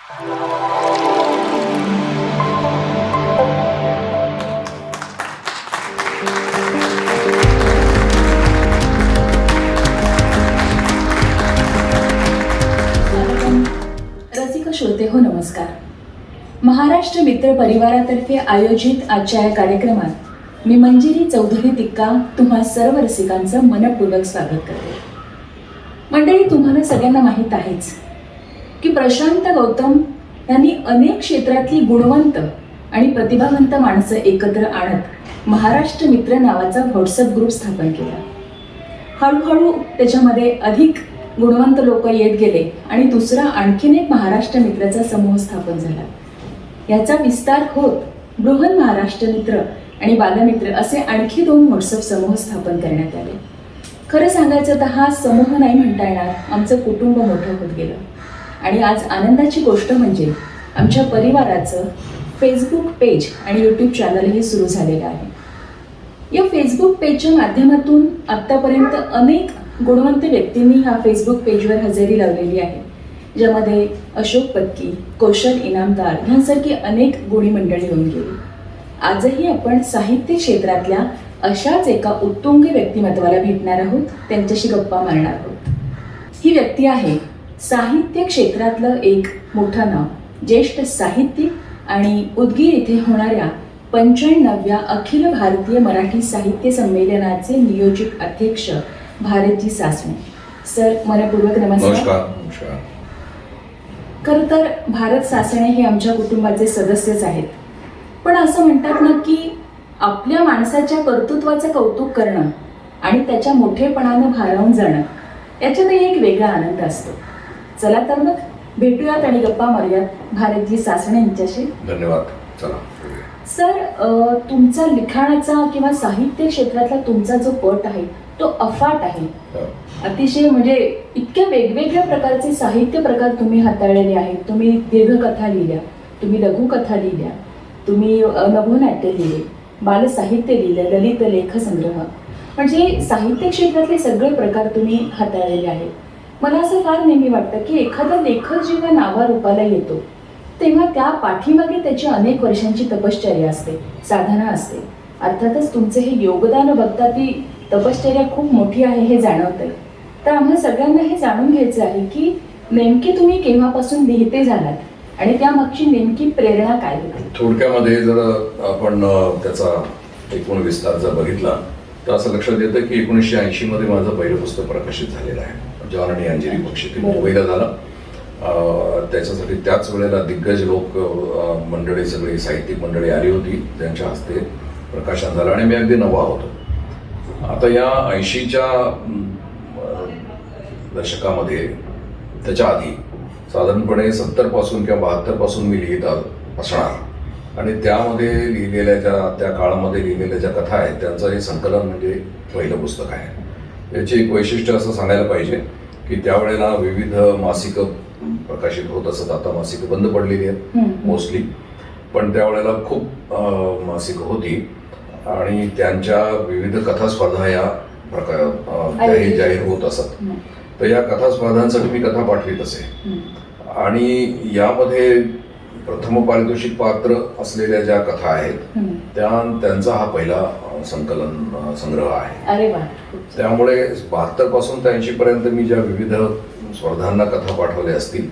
रसिक श्रोते हो, नमस्कार. महाराष्ट्र मित्र परिवारातर्फे आयोजित आजच्या या कार्यक्रमात मी मंजिरी चौधरी तिक्का तुम्हा सर्व रसिकांचं मनपूर्वक स्वागत करते. मंडळी, तुम्हाला सगळ्यांना माहीत आहेच की प्रशांत गौतम यांनी अनेक क्षेत्रातली गुणवंत आणि प्रतिभावंत माणसं एकत्र आणत महाराष्ट्र मित्र नावाचा व्हॉट्सअप ग्रुप स्थापन केला. हळूहळू त्याच्यामध्ये अधिक गुणवंत लोक येत गेले आणि दुसरा आणखीन एक महाराष्ट्र मित्राचा समूह स्थापन झाला. याचा विस्तार होत बृहन महाराष्ट्र मित्र आणि बालमित्र असे आणखी 2 व्हॉट्सअप समूह स्थापन करण्यात आले. खरं सांगायचं तर हा समूह नाही म्हणता येणार, आमचं कुटुंब मोठं होत गेलं. आणि आज आनंदाची गोष्ट म्हणजे आमच्या परिवाराचं फेसबुक पेज आणि यूट्यूब चॅनलही सुरू झालेलं आहे. या फेसबुक पेजच्या माध्यमातून आत्तापर्यंत अनेक गुणवंत व्यक्तींनी ह्या फेसबुक पेजवर हजेरी लावलेली आहे, ज्यामध्ये अशोक पत्की, कौशल इनामदार ह्यांसारखी अनेक गुणी मंडळी येऊन गेली. आजही आपण साहित्य क्षेत्रातल्या अशाच एका उत्तुंग व्यक्तिमत्वाला भेटणार आहोत, त्यांच्याशी गप्पा मारणार आहोत. ही व्यक्ती आहे साहित्य क्षेत्रातलं एक मोठं नाव, ज्येष्ठ साहित्यिक आणि उदगीर येथे होणाऱ्या 95व्या अखिल भारतीय मराठी साहित्य संमेलनाचे नियोजित अध्यक्ष भारतजी सासणे. सर, मनपूर्वक नमस्कार. खरं तर भारत सासणे हे आमच्या कुटुंबाचे सदस्यच आहेत, पण असं म्हणतात ना की आपल्या माणसाच्या कर्तृत्वाचं कौतुक करणं आणि त्याच्या मोठेपणानं भारावून जाणं याच्यातही एक वेगळा आनंद असतो. चला तर मग भेटूयात आणि गप्पा मारूयात भारतजी सासणे यांच्याशी. धन्यवाद. चला सर, तुमचा लिखाणाचा किंवा साहित्य क्षेत्रातला तुमचा जो पट आहे तो अफाट आहे. अतिशय म्हणजे इतक्या वेगवेगळ्या प्रकारचे साहित्य प्रकार तुम्ही हाताळलेले आहेत. तुम्ही दीर्घकथा लिहिल्या, तुम्ही लघुकथा लिहिल्या, तुम्ही नभोनाट्य लिहिले, बालसाहित्य लिहिलं, ललित लेखसंग्रह, म्हणजे साहित्य क्षेत्रातले सगळे प्रकार तुम्ही हाताळलेले आहेत. मला असं फार नेहमी वाटतं की एखादा लेखक जेव्हा नावारूपाला येतो तेव्हा त्या पाठीमागे त्याची अनेक वर्षांची तपश्चर्या असते, साधना असते. अर्थातच तुमचे हे योगदान बघता ती तपश्चर्या खूप मोठी आहे हे जाणवतंय. तर आम्हा सगळ्यांना हे जाणून घ्यायचं आहे की नेमके तुम्ही केव्हापासून लिहिते झालात आणि त्यामागची नेमकी प्रेरणा काय होती? थोडक्यामध्ये जर आपण त्याचा एकूण विस्तार जर बघितला तर असं लक्षात येतं की 1980 मध्ये माझं पहिलं पुस्तक प्रकाशित झालेलं आहे, जॉन आणि अंजिरी पक्षी. ते मुंबईला झालं. त्याच्यासाठी त्याच वेळेला दिग्गज लोक मंडळी, सगळी साहित्यिक मंडळी आली होती, त्यांच्या हस्ते प्रकाशन झालं आणि मी अगदी नवा होतो. आता या 80च्या दशकामध्ये, त्याच्या आधी साधारणपणे 70 पासून किंवा 72 पासून मी लिहित असणार आणि त्यामध्ये लिहिलेल्या त्या काळामध्ये लिहिलेल्या ज्या कथा आहेत त्यांचं हे संकलन म्हणजे पहिलं पुस्तक आहे. याचे एक वैशिष्ट्य असं सांगायला पाहिजे की त्यावेळेला विविध मासिकं प्रकाशित होत असत. आता मासिकं बंद पडलेली आहेत मोस्टली, पण त्यावेळेला खूप मासिकं होती आणि त्यांच्या विविध कथा स्पर्धा या त्याही जाहीर होत असत. तर या कथा स्पर्धांसाठी मी कथा पाठवित असे आणि यामध्ये प्रथम पारितोषिक पात्र असलेल्या ज्या कथा आहेत त्यांचा हा पहिला संकलन संग्रह आहे. अरे वा. त्यामुळे 72 पासून ते 80 पर्यंत मी ज्या विविध स्पर्धांना कथा पाठवल्या असतील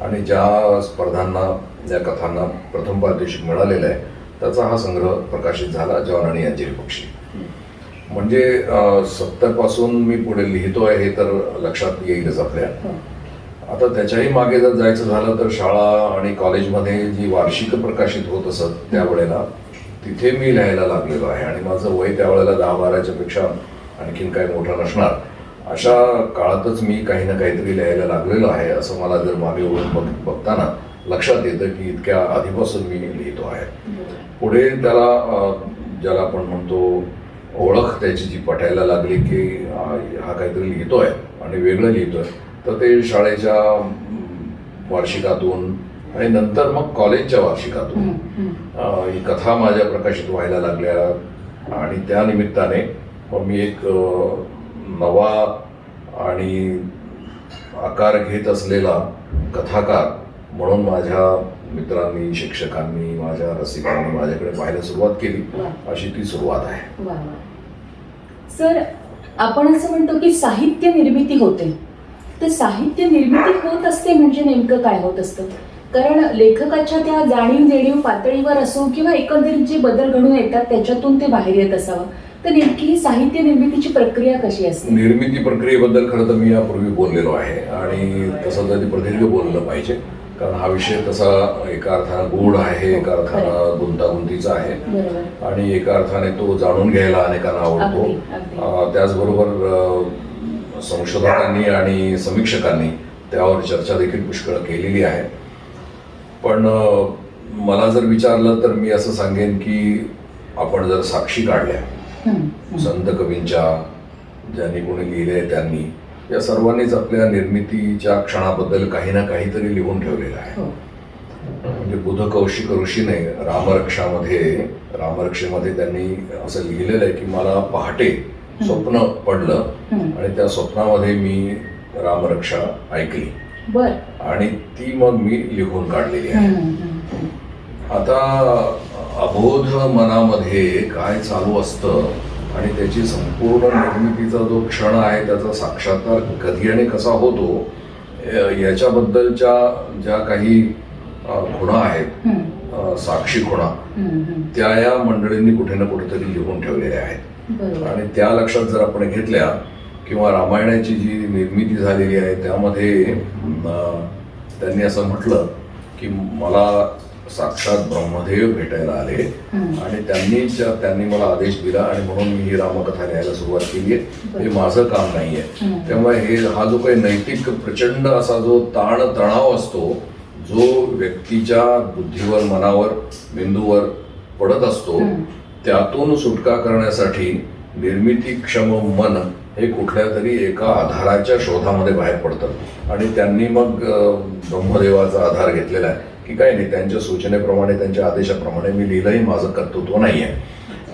आणि ज्या स्पर्धांना, ज्या कथांना प्रथम पारितोषिक मिळालेलं आहे त्याचा हा संग्रह प्रकाशित झाला, जॉन आणि अंजिरी पक्षी. म्हणजे 70 पासून मी पुढे लिहितोय हे तर लक्षात येईलच आपल्या. आता त्याच्याही मागे जर जायचं झालं तर शाळा आणि कॉलेजमध्ये जी वार्षिक प्रकाशित होत असत त्यावेळेला तिथे मी लिहायला लागलेलो आहे आणि माझं वय त्यावेळेला 10-12च्या पेक्षा आणखीन काही मोठं नसणार. अशा काळातच मी काही ना काहीतरी लिहायला लागलेलो आहे असं मला जर मागे वळून बघताना लक्षात येतं की इतक्या आधीपासून मी लिहितो आहे. पुढे ज्याला आपण म्हणतो ओळख त्याची जी पटायला लागली की हा काहीतरी लिहितोय आणि वेगळं लिहितोय, तर ते शाळेच्या वार्षिकातून आणि नंतर मग कॉलेजच्या वार्षिकातून ही कथा माझ्या प्रकाशित व्हायला लागल्या आणि त्या निमित्ताने मग मी एक नवा आणि आकार घेत असलेला कथाकार म्हणून माझ्या मित्रांनी, शिक्षकांनी, माझ्या रसिकांनी माझ्याकडे पाहायला सुरुवात केली. अशी ती सुरुवात आहे. वा वा. सर, आपण असं म्हणतो की साहित्य निर्मिती होते, तर साहित्य निर्मिती होत असते म्हणजे नेमकं काय होत असतं? कारण लेखकाच्या त्या जाणीव पातळीवर असो किंवा एकंदरीत जे बदल घडून येतात त्याच्यातून ते बाहेर येत असावं, तर नेमकी ही साहित्य निर्मितीची प्रक्रिया कशी असते? निर्मिती प्रक्रियेबद्दल खरं तर मी यापूर्वी बोललेलो आहे आणि तसं तर प्रदीर्घ बोललं पाहिजे, कारण हा विषय तसा एका अर्थानं गूढ आहे, एका अर्थानं गुंतागुंतीचा आहे बरोबर. आणि एका अर्थाने तो जाणून घ्यायला अनेकांना आवडतो. अगदी. त्याचबरोबर संशोधकांनी आणि समीक्षकांनी त्यावर चर्चा देखील पुष्कळ केलेली आहे. पण मला जर विचारलं तर मी असं सांगेन की आपण जर साक्षी काढल्या संत कवींच्या, ज्यांनी कोणी लिहिले त्यांनी, या सर्वांनीच आपल्या निर्मितीच्या क्षणाबद्दल काही ना काहीतरी लिहून ठेवलेलं आहे. म्हणजे बुध कौशिक ऋषीने रामरक्षेमध्ये त्यांनी असं लिहिलेलं आहे की मला पहाटे स्वप्न पडलं आणि त्या स्वप्नामध्ये मी रामरक्षा ऐकली आणि ती मग मी लिहून काढलेली आहे. आता अबोध मनामध्ये काय चालू असतं आणि त्याची संपूर्ण निर्मितीचा जो क्षण आहे त्याचा साक्षात्कार कधी आणि कसा होतो याच्याबद्दलच्या ज्या काही खुणा आहेत, साक्षी खुणा, त्या या मंडळींनी कुठे ना कुठेतरी लिहून ठेवलेल्या आहेत. आणि त्या लक्षात जर आपण घेतल्या किंवा रामायणाची जी निर्मिती झालेली आहे त्यामध्ये त्यांनी असं म्हटलं की मला साक्षात ब्रह्मदेव भेटायला आले आणि त्यांनी मला आदेश दिला आणि म्हणून मी ही रामकथा लिहायला सुरुवात केली आहे. हे माझं काम नाहीये. त्यामुळे हा जो काही नैतिक प्रचंड असा जो तणाव असतो, जो व्यक्तीच्या बुद्धीवर, मनावर, मेंदूवर पडत असतो, त्यातून सुटका करण्यासाठी निर्मितीक्षम मन हे कुठल्या तरी एका आधाराच्या शोधामध्ये बाहेर पडतं आणि त्यांनी मग ब्रह्मदेवाचा आधार घेतलेला आहे की काही नाही, त्यांच्या सूचनेप्रमाणे, त्यांच्या आदेशाप्रमाणे मी लिहिलंही, माझं कर्तृत्व नाही आहे.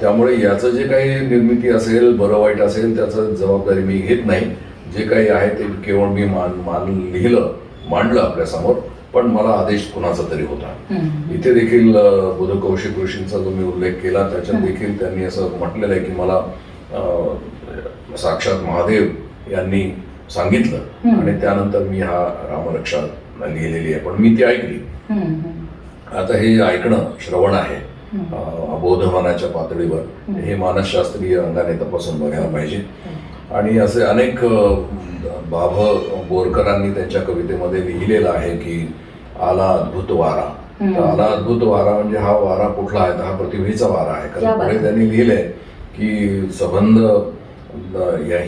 त्यामुळे याचं जे काही निर्मिती असेल, बरं वाईट असेल, त्याचं जबाबदारी मी घेत नाही. जे काही आहे ते केवळ मी मांडलं आपल्यासमोर, पण मला आदेश कुणाचा तरी होता. इथे देखील बुध कौशिक ऋषींचा जो मी उल्लेख केला त्याच्यात देखील त्यांनी असं म्हटलेलं आहे की मला साक्षात महादेव यांनी सांगितलं आणि त्यानंतर मी हा रामरक्षा लिहिलेली आहे, पण मी ती ऐकली. आता हे ऐकणं, श्रवण आहे अबोध मनाच्या पातळीवर, हे मानसशास्त्रीय अंगाने तपासून बघायला पाहिजे. आणि असे अनेक बाभ बोरकरांनी त्यांच्या कवितेमध्ये लिहिलेलं आहे की आला अद्भुत वारा. तर आला अद्भुत वारा म्हणजे हा वारा कुठला आहे? हा प्रतिभेचा वारा आहे. कारण पुढे त्यांनी लिहिलंय की संबंध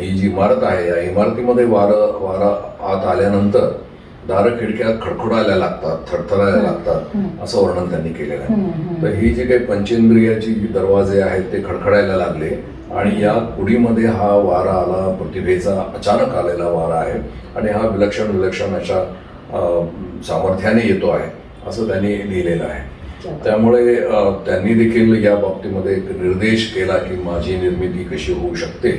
ही जी इमारत आहे, या इमारतीमध्ये वारा आत आल्यानंतर दार खिडक्या खडखडायला लागतात, थरथरायला लागतात, असं वर्णन त्यांनी केलेलं आहे. तर ही जी काही पंचेंद्रियाची दरवाजे आहेत ते खडखडायला लागले आणि या कुडीमध्ये हा वारा आला, प्रतिभेचा अचानक आलेला वारा आहे आणि हा विलक्षण अशा सामर्थ्याने येतो आहे, असं त्यांनी लिहिलेलं आहे. त्यामुळे त्यांनी देखील या बाबतीमध्ये एक निर्देश केला की माझी निर्मिती कशी होऊ शकते.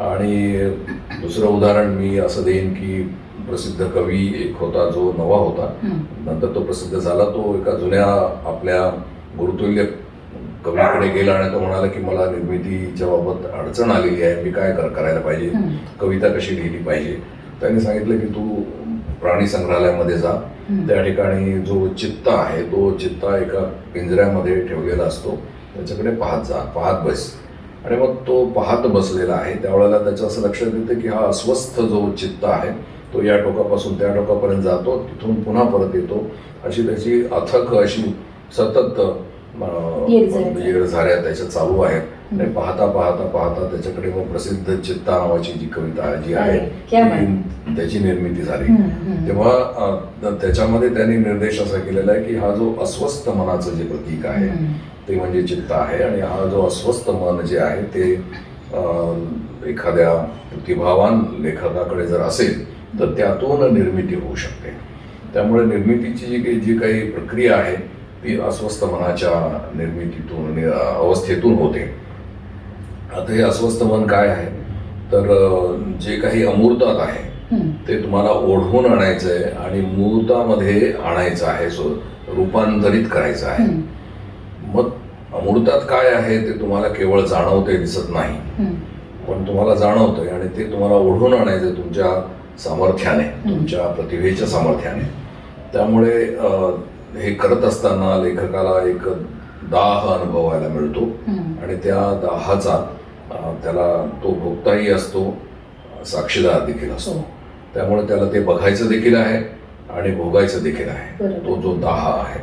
आणि दुसरं उदाहरण मी असं देईन की प्रसिद्ध कवी एक होता जो नवा होता, नंतर तो प्रसिद्ध झाला. तो एका जुन्या आपल्या गुरुतुल्य कवीकडे गेला आणि तो म्हणाला की मला निर्मितीच्या बाबत अडचण आलेली आहे, मी काय करायला पाहिजे, कविता कशी लिहिली पाहिजे. त्यांनी सांगितलं की तू प्राणी संग्रहालयामध्ये जा, त्या ठिकाणी जो चित्ता आहे तो चित्ता एका पिंजऱ्यामध्ये ठेवलेला असतो, त्याच्याकडे पाहत बस. आणि मग तो पाहत बसलेला आहे त्यावेळेला त्याच्या असं लक्षात येतं की हा अस्वस्थ जो चित्त आहे तो या टोकापासून त्या टोकापर्यंत जातो, तिथून पुन्हा परत येतो, अशी त्याची अथक अशी सतत येरझाऱ्या त्याच्या चालू आहेत. आणि पाहता त्याच्याकडे मग प्रसिद्ध चित्ता नावाची जी कविता जी आहे त्याची निर्मिती झाली. तेव्हा त्याच्यामध्ये त्यांनी निर्देश असा केलेला आहे की हा जो अस्वस्थ मनाचं जे प्रतीक आहे ते म्हणजे चित्त आहे आणि हा जो अस्वस्थ मन जे आहे ते एखाद्या प्रतिभावान लेखकाकडे जर असेल तर त्यातून निर्मिती होऊ शकते. त्यामुळे निर्मितीची जी काही प्रक्रिया आहे ती अस्वस्थ मनाच्या निर्मितीतून, अवस्थेतून होते. आता हे अस्वस्थ मन काय आहे तर जे काही अमूर्तात आहे हम्म. ते तुम्हाला ओढवून आणायचं आहे आणि मूर्तामध्ये आणायचं आहे, रूपांतरित करायचं आहे. हम्म. मग अमृतात काय आहे ते तुम्हाला केवळ जाणवते, दिसत नाही, हम्म. पण तुम्हाला जाणवतंय आणि ते तुम्हाला ओढून आणायचं तुमच्या सामर्थ्याने, तुमच्या प्रतिभेच्या सामर्थ्याने. त्यामुळे हे करत असताना लेखकाला एक दाह अनुभवायला मिळतो आणि त्या दाहाचा त्याला तो भोगताही असतो, साक्षीदार देखील असतो. त्यामुळे त्याला ते बघायचं देखील आहे आणि भोगायचं देखील आहे, तो जो दाह आहे.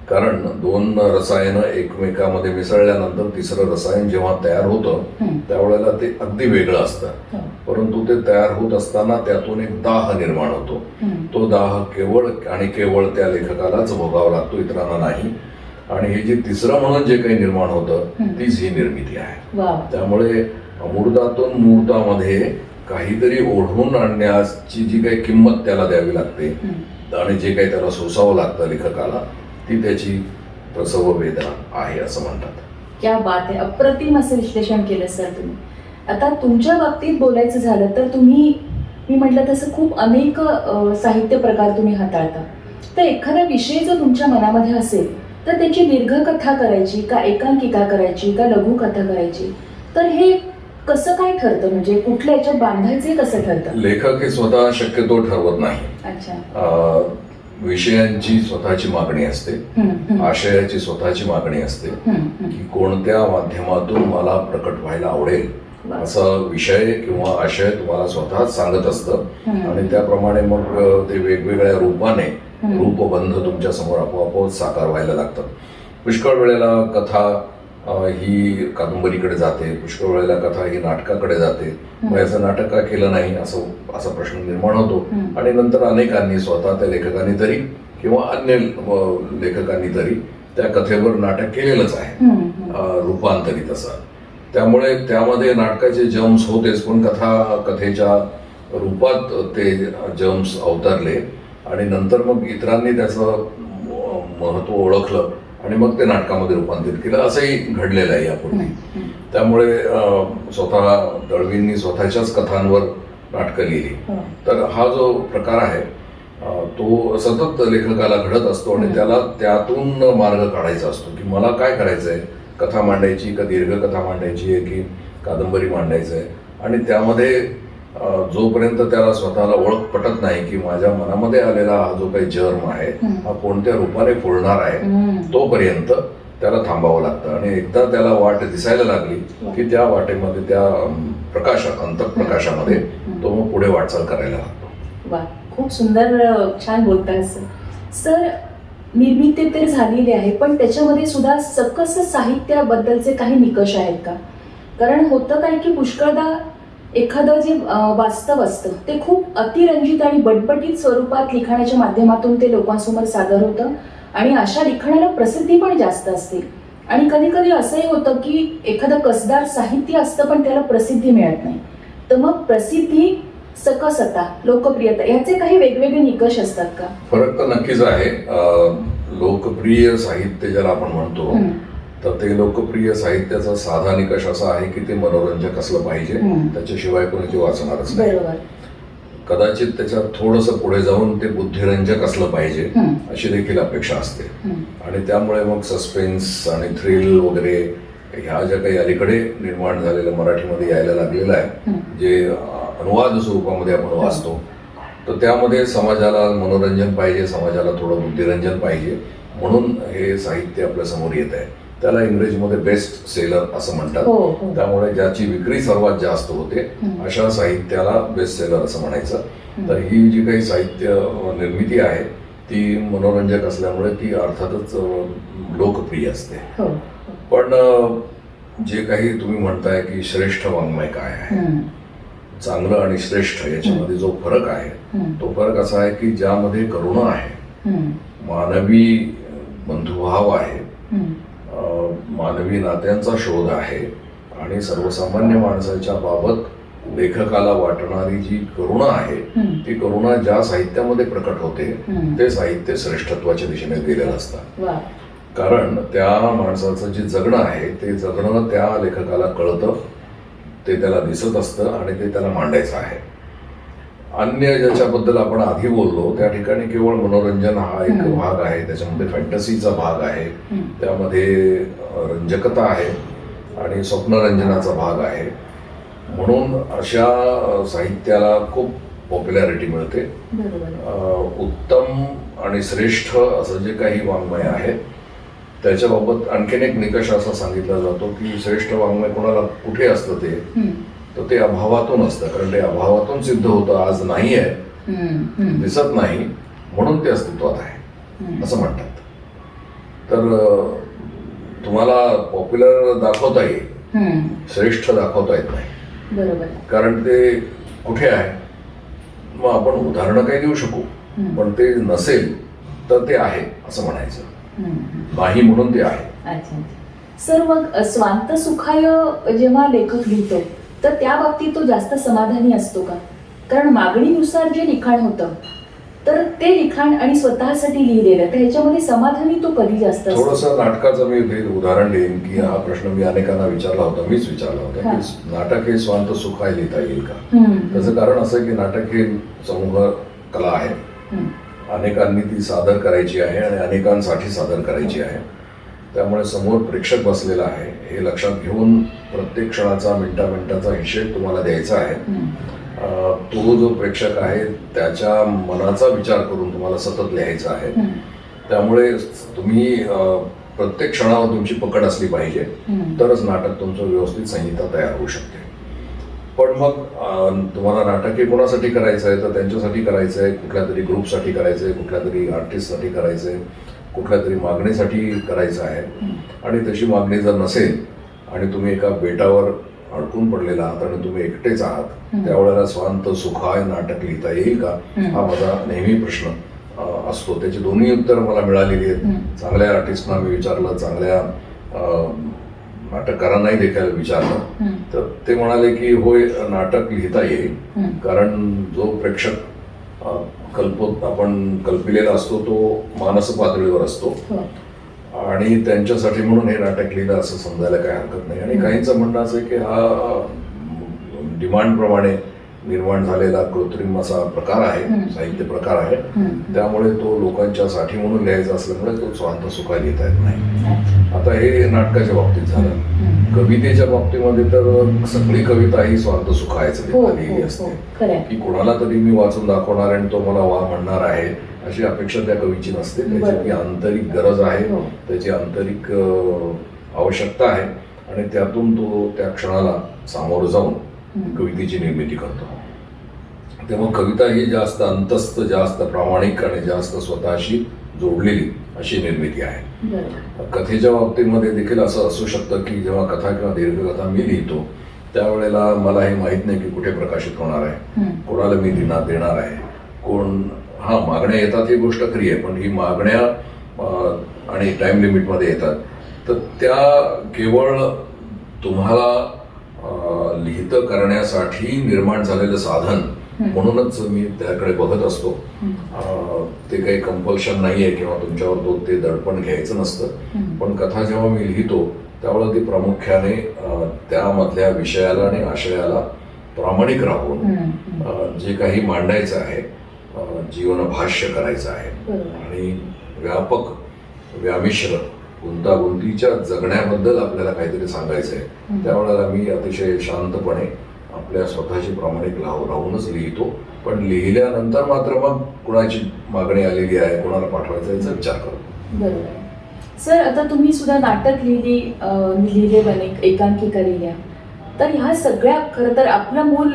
कारण दोन रसायनं एकमेकामध्ये मिसळल्यानंतर तिसरं रसायन जेव्हा तयार होतं त्यावेळेला ते अगदी वेगळं असतं, परंतु ते तयार होत असताना त्यातून एक दाह निर्माण होतो. तो दाह केवळ आणि केवळ त्या लेखकालाच भोगावा लागतो, इतरांना नाही. आणि हे जे तिसरं म्हणून जे काही निर्माण होतं तीच ही निर्मिती आहे. त्यामुळे अमृतातून मूर्तामध्ये काहीतरी ओढवून आणण्याची जी काही किंमत त्याला द्यावी लागते आणि जे काही त्याला सोसावं लागतं लेखकाला, ती त्याची प्रसव वेदना आहे असं म्हणतात. क्या बात आहे, अप्रतिम असं विश्लेषण केलं सर तुम्ही. आता तुमच्या बाबतीत बोलायचं झालं तर तुम्ही, मी म्हटलं तसं खूप अनेक साहित्य प्रकार तुम्ही हाताळता. तर एखादा विषय जर तुमच्या मनामध्ये असेल तर त्याची दीर्घकथा करायची का एकांकिका करायची का लघुकथा करायची, तर हे कसं काय ठरतं, म्हणजे कुठल्या याच्यात बांधायचे कसं ठरतं? लेखक हे स्वतः शक्यतो ठरवत नाही. अच्छा. विषयांची स्वतःची मागणी असते, आशयाची स्वतःची मागणी असते की कोणत्या माध्यमातून मला प्रकट व्हायला आवडेल असा विषय किंवा आशय तुम्हाला स्वतःच सांगत असतं आणि त्याप्रमाणे मग ते वेगवेगळ्या रूपाने रूपबंध तुमच्या समोर आपोआप साकार व्हायला लागतात. पुष्कळ वेळेला कथा ही कादंबरीकडे जाते, पुष्कळ वेळेला कथा ही नाटकाकडे जाते. मग याचं नाटक का केलं नाही असा प्रश्न निर्माण होतो आणि नंतर अनेकांनी, स्वतः त्या लेखकांनी तरी किंवा अन्य लेखकांनी तरी त्या कथेवर नाटक केलेलंच आहे रूपांतरित असं. त्यामुळे त्यामध्ये नाटकाचे जम्स होतेच, पण कथेच्या रूपात ते जम्स अवतरले आणि नंतर मग इतरांनी त्याचं महत्त्व ओळखलं आणि मग ते नाटकामध्ये रूपांतरित केलं, असंही घडलेलं आहे यापूर्वी. त्यामुळे स्वतः दळवींनी स्वतःच्याच कथांवर नाटकं लिहिली. तर हा जो प्रकार आहे तो सतत लेखकाला घडत असतो आणि त्याला त्यातून मार्ग काढायचा असतो की मला काय करायचं आहे, कथा मांडायची का दीर्घ कथा मांडायची आहे की कादंबरी मांडायचं आहे. आणि त्यामध्ये जोपर्यंत त्याला स्वतःला ओळख पटत नाही की माझ्या मनामध्ये आलेला हा जो काही जर्म आहे हा कोणत्या रूपाने फुलणार आहे, तोपर्यंत त्याला थांबावं लागतं. आणि एकदा त्याला वाट दिसायला लागली की त्या वाटेमध्ये, त्या प्रकाशात, अंतःप्रकाशामध्ये तो मग पुढे वाटचाल करायला लागतो. वा, खूप सुंदर, छान बोलताय सर. निर्मिती तर झालेली आहे, पण त्याच्यामध्ये सुद्धा सकस साहित्याबद्दलचे काही निकष आहेत का? कारण होतं काय की पुष्कळदा एखादं जे वास्तव असतं ते खूप अतिरंजित आणि बटबटीत स्वरूपात लिखाणाच्या माध्यमातून ते लोकांसमोर सादर होतं आणि अशा लिखाणाला प्रसिद्धी पण जास्त असते. आणि कधी कधी असंही होतं की एखादं कसदार साहित्य असतं पण त्याला प्रसिद्धी मिळत नाही. तर मग प्रसिद्धी, सकसता, लोकप्रियता याचे काही वेगवेगळे निकष असतात का? फरक तर नक्कीच आहे. लोकप्रिय साहित्य ज्याला आपण म्हणतो तर ते लोकप्रिय साहित्याचा साधा निकष असा आहे की ते मनोरंजक असलं पाहिजे, त्याच्याशिवाय कोणी ते वाचणारच नाही. कदाचित त्याच्यात थोडंसं पुढे जाऊन ते बुद्धिरंजक असलं पाहिजे अशी देखील अपेक्षा असते. आणि त्यामुळे मग सस्पेन्स आणि थ्रिल वगैरे ह्या ज्या काही अलीकडे निर्माण झालेलं मराठीमध्ये यायला लागलेलं आहे, जे अनुवाद स्वरूपामध्ये आपण वाचतो, तर त्यामध्ये समाजाला मनोरंजन पाहिजे, समाजाला थोडं बुद्धिरंजन पाहिजे, म्हणून हे साहित्य आपल्या समोर येत आहे. त्याला इंग्रजीमध्ये बेस्ट सेलर असं म्हणतात. त्यामुळे ज्याची विक्री सर्वात जास्त होते अशा साहित्याला बेस्ट सेलर असं म्हणायचं. तर ही जी काही साहित्य निर्मिती आहे ती मनोरंजक असल्यामुळे ती अर्थातच लोकप्रिय असते. पण जे काही तुम्ही म्हणताय की श्रेष्ठ वाङ्मय काय आहे, चांगलं आणि श्रेष्ठ याच्यामध्ये जो फरक आहे तो फरक असा आहे की ज्यामध्ये करुणा आहे, मानवी बंधुभाव आहे, मानवी नात्यांचा शोध आहे आणि सर्वसामान्य माणसाच्या बाबत लेखकाला वाटणारी जी करुणा आहे ती करुणा ज्या साहित्यामध्ये प्रकट होते ते साहित्य श्रेष्ठत्वाच्या दिशेने गेलेलं असतं. कारण त्या माणसाचं जे जगणं आहे ते जगणं त्या लेखकाला कळतं, ते त्याला दिसत असतं आणि ते त्याला मांडायचं आहे. अन्य ज्याच्याबद्दल आपण आधी बोललो त्या ठिकाणी केवळ मनोरंजन हा एक भाग आहे, त्याच्यामध्ये फॅन्टसीचा भाग आहे, त्यामध्ये रंजकता आहे आणि स्वप्नरंजनाचा भाग आहे. म्हणून अशा साहित्याला खूप पॉप्युलॅरिटी मिळते. उत्तम आणि श्रेष्ठ असं जे काही वाङ्मय आहे त्याच्याबाबत आणखीन एक निकष असा सांगितला जातो की श्रेष्ठ वाङ्मय कोणाला कुठे असतं ते, तर ते अभावातून असतं. कारण ते अभावातून सिद्ध होतं, आज नाही आहे, दिसत नाही, म्हणून ते अस्तित्वात आहे असं म्हणतात. तर तुम्हाला पॉप्युलर दाखवता येईल, श्रेष्ठ दाखवता येत नाही. बरोबर. कारण ते कुठे आहे, मग आपण उदाहरणं काही देऊ शकू, पण ते नसेल तर ते आहे असं म्हणायचं नाही, म्हणून ते आहे. अच्छा. सर, मग स्वांत सुखाय जेव्हा लेखक लिहितो तर त्या बाबतीत तो जास्त समाधानी असतो का? कारण मागणीनुसार जे लिखाण होतं तर ते लिखाण आणि स्वतःसाठी लिहिलेलं, तर ह्याच्यामध्ये समाधानी तो कधी जास्त असतो? थोडंसं नाटकाचं मी उदाहरण देईन की हा प्रश्न मी अनेकांना विचारला होता, मीच विचारला होता की नाटक हे स्वांत सुखाय लिहिता येईल का? त्याचं कारण असं आहे की नाटक हे समूह कला आहे, अनेकांनी ती सादर करायची आहे आणि अनेकांसाठी सादर करायची आहे. त्यामुळे समोर प्रेक्षक बसलेला आहे हे लक्षात घेऊन प्रत्येक क्षणाचा मिनिटाचा हिशेब तुम्हाला द्यायचा आहे. तो जो प्रेक्षक आहे त्याच्या मनाचा विचार करून तुम्हाला सतत लिहायचा आहे. त्यामुळे तुम्ही प्रत्येक क्षणावर तुमची पकड असली पाहिजे, तरच नाटक तुमचं व्यवस्थित संहिता तयार होऊ शकते. पण मग तुम्हाला नाटक हे कोणासाठी करायचं आहे, तर त्यांच्यासाठी करायचं आहे, कुठल्या तरी ग्रुपसाठी करायचं आहे, कुठल्या तरी आर्टिस्टसाठी करायचं आहे, कुठल्या तरी मागणीसाठी करायचं आहे. आणि तशी मागणी जर नसेल आणि तुम्ही एका बेटावर अडकून पडलेला आहात आणि तुम्ही एकटेच आहात, त्यावेळेला स्वांत सुखाय नाटक लिहिता येईल का, हा माझा नेहमी प्रश्न असतो. त्याची दोन्ही उत्तर मला मिळालेली आहेत. चांगल्या आर्टिस्टना मी विचारलं, चांगल्या नाटककारांनाही देखील विचारलं, तर ते म्हणाले की होय, नाटक लिहिता येईल. कारण जो प्रेक्षक आपण कल्पिलेला असतो तो मानस पातळीवर असतो आणि त्यांच्यासाठी म्हणून हे नाटक लिहिलं असं समजायला काही हरकत नाही. आणि काहींचं म्हणणं असं आहे की हा डिमांडप्रमाणे निर्माण झालेला कृत्रिम असा प्रकार आहे, साहित्य प्रकार आहे, त्यामुळे तो लोकांच्यासाठी म्हणून लिहायचा असल्यामुळे तो स्वांत सुखाय लिहिता येत नाही. आता हे नाटकाच्या बाबतीत झालं. कवितेच्या बाबतीमध्ये तर सगळी कविता ही स्वांत सुखायच लिहिली असते की कोणाला तरी मी वाचून दाखवणार आणि तो मला वा म्हणणार आहे अशी अपेक्षा त्या कवीची नसते. त्याची आंतरिक गरज आहे, त्याची आंतरिक आवश्यकता आहे आणि त्यातून तो त्या क्षणाला सामोरं जाऊन कवितेची निर्मिती करतो. तेव्हा कविता ही जास्त अंतस्थ, जास्त प्रामाणिक आणि जास्त स्वतःशी जोडलेली अशी निर्मिती आहे. कथेच्या बाबतीमध्ये देखील असं असू शकतं की जेव्हा कथा किंवा दीर्घकथा मी लिहितो त्यावेळेला मला हे माहीत नाही की कुठे प्रकाशित होणार आहे, कोणाला मी देणार आहे, कोण. मागण्या येतात ही गोष्ट खरी आहे, पण ही मागण्या आणि टाइम लिमिटमध्ये येतात, तर त्या केवळ तुम्हाला लिहित करण्यासाठी निर्माण झालेलं साधन म्हणूनच मी त्याकडे बघत असतो. ते काही कंपल्शन नाही आहे किंवा तुमच्यावर ते दडपण घ्यायचं नसतं. पण कथा जेव्हा मी लिहितो त्यावेळेला ती प्रामुख्याने त्यामधल्या विषयाला आणि आशयाला प्रामाणिक राहून जे काही मांडायचं आहे, जीवनभाष्य करायचं आहे आणि व्यापक व्यामिश्र गुंतागुंतीच्या जगण्याबद्दल आपल्याला काहीतरी सांगायचं आहे, त्यावेळेला मी अतिशय शांतपणे आपल्या स्वतःची प्रामाणिक राहूनच लिहितो. पण लिहिल्यानंतर मात्र मग कुणाची मागणी आलेली आहे, कोणाला पाठवायचं याचा विचार करतो. बरोबर. सर, आता तुम्ही सुद्धा नाटक लिहिले, एकांकिका लिहिल्या, तर ह्या सगळ्या खरं तर आपलं मूल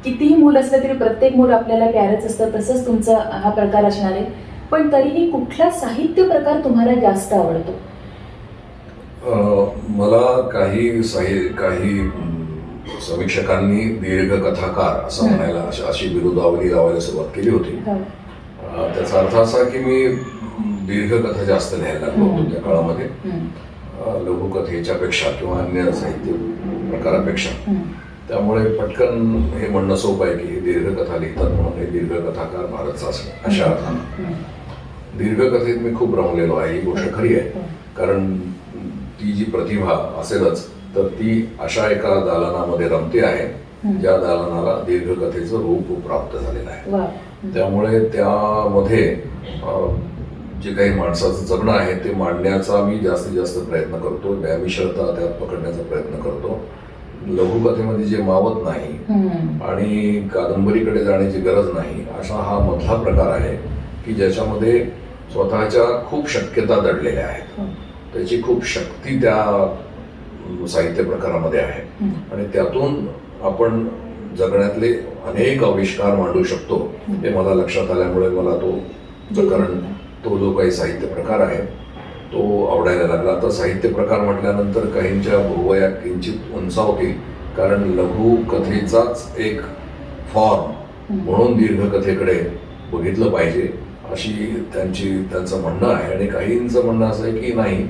कितीही मूल असलं तरी प्रत्येक मूल आपल्याला प्यारच असतं, तसंच तुमचा हा प्रकार असणार आहे. पण तरीही कुठला साहित्य प्रकार तुम्हाला जास्त आवडतो? मला काही समीक्षकांनी दीर्घकथाकार असं म्हणायला, अशी विरुद्धावली लावायला सुरुवात केली होती. त्याचा अर्थ असा की मी दीर्घकथा जास्त लिहायला लागलो होतो त्या काळामध्ये, लघुकथेच्या पेक्षा किंवा अन्य साहित्य प्रकारापेक्षा. त्यामुळे पटकन हे म्हणणं सोपं आहे की हे दीर्घकथा लिहितात म्हणून हे दीर्घकथाकार भारत सासणे, अशा अर्थानं. दीर्घकथेत मी खूप रमलेलो आहे, ही गोष्ट खरी आहे. कारण ती जी प्रतिभा असेलच तर ती अशा एका दालनामध्ये रमते आहे ज्या दालनाला दीर्घकथेचं रूप प्राप्त झालेलं आहे. वा. त्यामुळे त्यामध्ये जे काही माणसाचं जगणं आहे ते मांडण्याचा मी जास्तीत जास्त प्रयत्न करतो. व्यामिश्रता त्यात पकडण्याचा प्रयत्न करतो. लघुकथेमध्ये जे मावत नाही आणि कादंबरीकडे जाण्याची गरज नाही असा हा मधला प्रकार आहे की ज्याच्यामध्ये स्वतःच्या खूप शक्यता दडलेल्या आहेत. त्याची खूप शक्ती त्या साहित्य प्रकारामध्ये आहे आणि त्यातून आपण जगण्यातले अनेक आविष्कार मांडू शकतो हे मला लक्षात आल्यामुळे मला तो प्रकरण तो जो काही साहित्य प्रकार आहे तो आवडायला लागला. आता साहित्य प्रकार म्हटल्यानंतर काहींच्या भुवया किंचित उंचावतील कारण लघुकथेचाच एक फॉर्म म्हणून दीर्घकथेकडे बघितलं पाहिजे अशी त्यांचं म्हणणं आहे. आणि काहींचं म्हणणं असं आहे की नाही,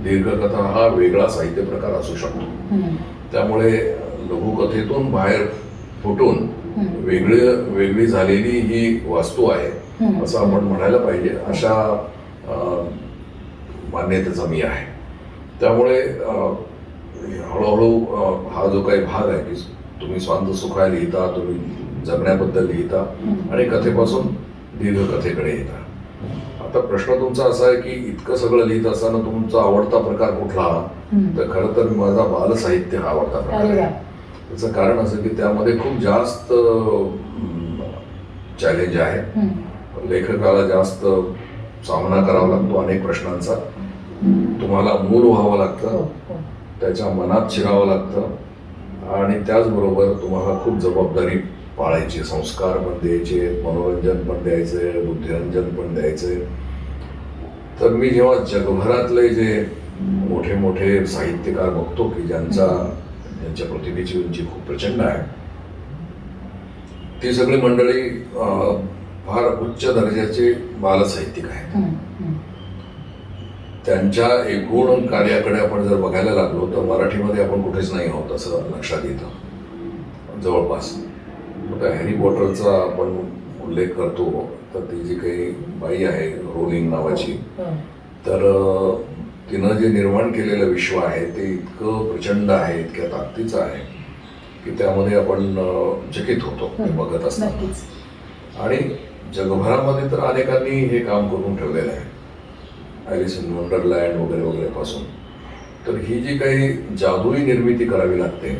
दीर्घकथा हा वेगळा साहित्य प्रकार असू शकतो. त्यामुळे लघुकथेतून बाहेर फुटून वेगळी झालेली ही वास्तू आहे असं आपण म्हणायला पाहिजे. अशा मान्यतेचा मी आहे. त्यामुळे हळूहळू हा जो काही भाग आहे की तुम्ही स्वांत सुखाय लिहिता, तुम्ही जगण्याबद्दल लिहिता आणि कथेपासून दीर्घकथेकडे येता. आता प्रश्न तुमचा असा आहे की इतकं सगळं लिहित असताना तुमचा आवडता प्रकार कुठला, तर खरं तर माझा बालसाहित्य हा आवडता प्रकार आहे. त्याचं कारण असं की त्यामध्ये खूप जास्त चॅलेंज आहे. लेखकाला जास्त सामना करावा लागतो अनेक प्रश्नांचा. तुम्हाला मूल व्हावं लागतं, त्याच्या मनात शिरावं लागतं आणि त्याचबरोबर तुम्हाला खूप जबाबदारी पाळायची. संस्कार पण द्यायचे, मनोरंजन पण द्यायचंय, बुद्धिरंजन पण द्यायचंय. तर मी जेव्हा जगभरातले जे मोठे मोठे साहित्यकार बघतो की ज्यांच्या प्रतिभेची उंची खूप प्रचंड आहे, ती सगळी मंडळी फार उच्च दर्जाचे बालसाहित्यिक आहेत. त्यांच्या एकूण कार्याकडे आपण जर बघायला लागलो तर मराठीमध्ये आपण कुठेच नाही आहोत असं लक्षात येतं जवळपास. हॅरी पॉटरचा आपण उल्लेख करतो तर ती जी काही बाई आहे रोलिंग नावाची, तर तिनं जे निर्माण केलेलं विश्व आहे ते इतकं प्रचंड आहे, इतक्या ताकदीचं आहे की त्यामध्ये आपण चकित होतो बघत असताना. आणि जगभरामध्ये तर अनेकांनी हे काम करून ठेवलेलं आहे, ॲलिस इन वंडरलँड वगैरे वगैरे पासून. तर ही जी काही जादुई निर्मिती करावी लागते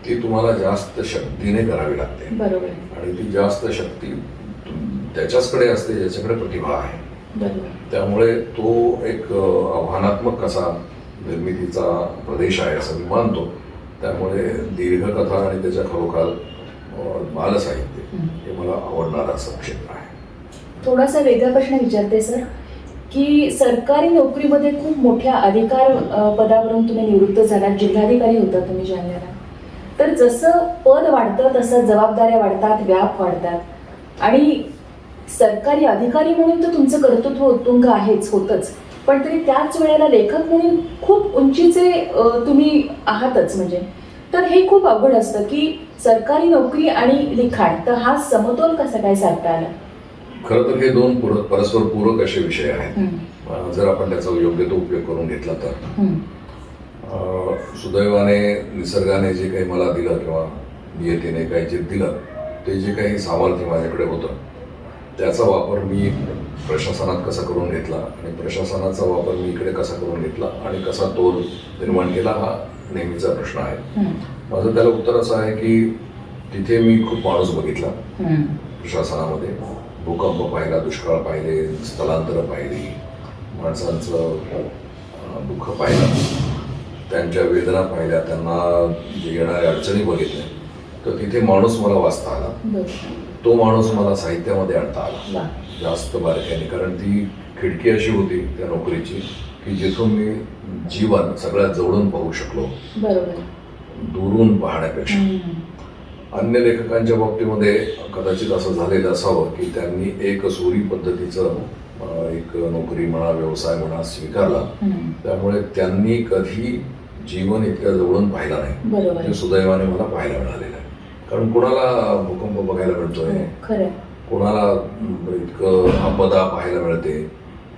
ती तुम्हाला जास्त शक्तीने करावी लागते. बरोबर. आणि ती जास्त शक्ती त्याच्याचकडे असते ज्याच्याकडे प्रतिभा आहे. त्यामुळे तो एक आव्हानात्मक असा निर्मितीचा प्रदेश आहे असं मी मानतो. त्यामुळे दीर्घकथा आणि त्याच्या खालोखाल बालसाहित्य हे मला आवडणारं असं क्षेत्र आहे. थोडासा वेगळा प्रश्न विचारते सर, की सरकारी नोकरीमध्ये खूप मोठ्या अधिकार पदावरून तुम्ही निवृत्त झालात, जिल्हाधिकारी होता तुम्ही जालन्याला. तर जसं पद वाढतं तसं जबाबदाऱ्या वाढतात, व्याप वाढतात आणि सरकारी अधिकारी म्हणून तर तुमचं कर्तृत्व उत्तुंग आहेच, होतच, पण तरी त्याच वेळेला लेखक म्हणून खूप उंचीचे तुम्ही आहातच. म्हणजे तर हे खूप अवघड असतं की सरकारी नोकरी आणि लिखाण, तर हा समतोल कसा काय साधता आला? खरं तर हे दोन परस्पर पूरक असे विषय आहेत जर आपण त्याचा योग्य तो उपयोग करून घेतला तर. सुदैवाने निसर्गाने जे काही मला दिलं किंवा नियतीने काही जे दिलं ते जे काही सामर्थ्य माझ्याकडे होतं त्याचा वापर मी प्रशासनात कसा करून घेतला आणि प्रशासनाचा वापर मी इकडे कसा करून घेतला आणि कसा तोल निर्माण केला हा नेहमीचा प्रश्न आहे. माझं त्याला उत्तर असं आहे की तिथे मी खूप माणूस बघितला प्रशासनामध्ये. भूकंप पाहिला, दुष्काळ पाहिले, स्थलांतरं पाहिली, माणसांचं दुःख पाहिलं, त्यांच्या वेदना पाहिल्या, त्यांना जे येणाऱ्या अडचणी बघितल्या. तर तिथे माणूस मला वाचता आला, तो माणूस मला साहित्यामध्ये आणता आला जास्त बारकाईने. कारण ती खिडकी अशी होती त्या नोकरीची की जिथून मी जीवन सगळ्यात जवळून पाहू शकलो, दुरून पाहण्यापेक्षा. अन्य लेखकांच्या बाबतीमध्ये कदाचित असं झालेलं असावं की त्यांनी एक सुरी पद्धतीचं एक नोकरी म्हणा, व्यवसाय म्हणा स्वीकारला, त्यामुळे त्यांनी कधी जीवन इतक्या जवळून पाहिला नाही. ते सुदैवाने मला पाहायला मिळालेलं आहे. कारण कोणाला भूकंप बघायला मिळतोय, कोणाला इतकं आपदा पाहायला मिळते,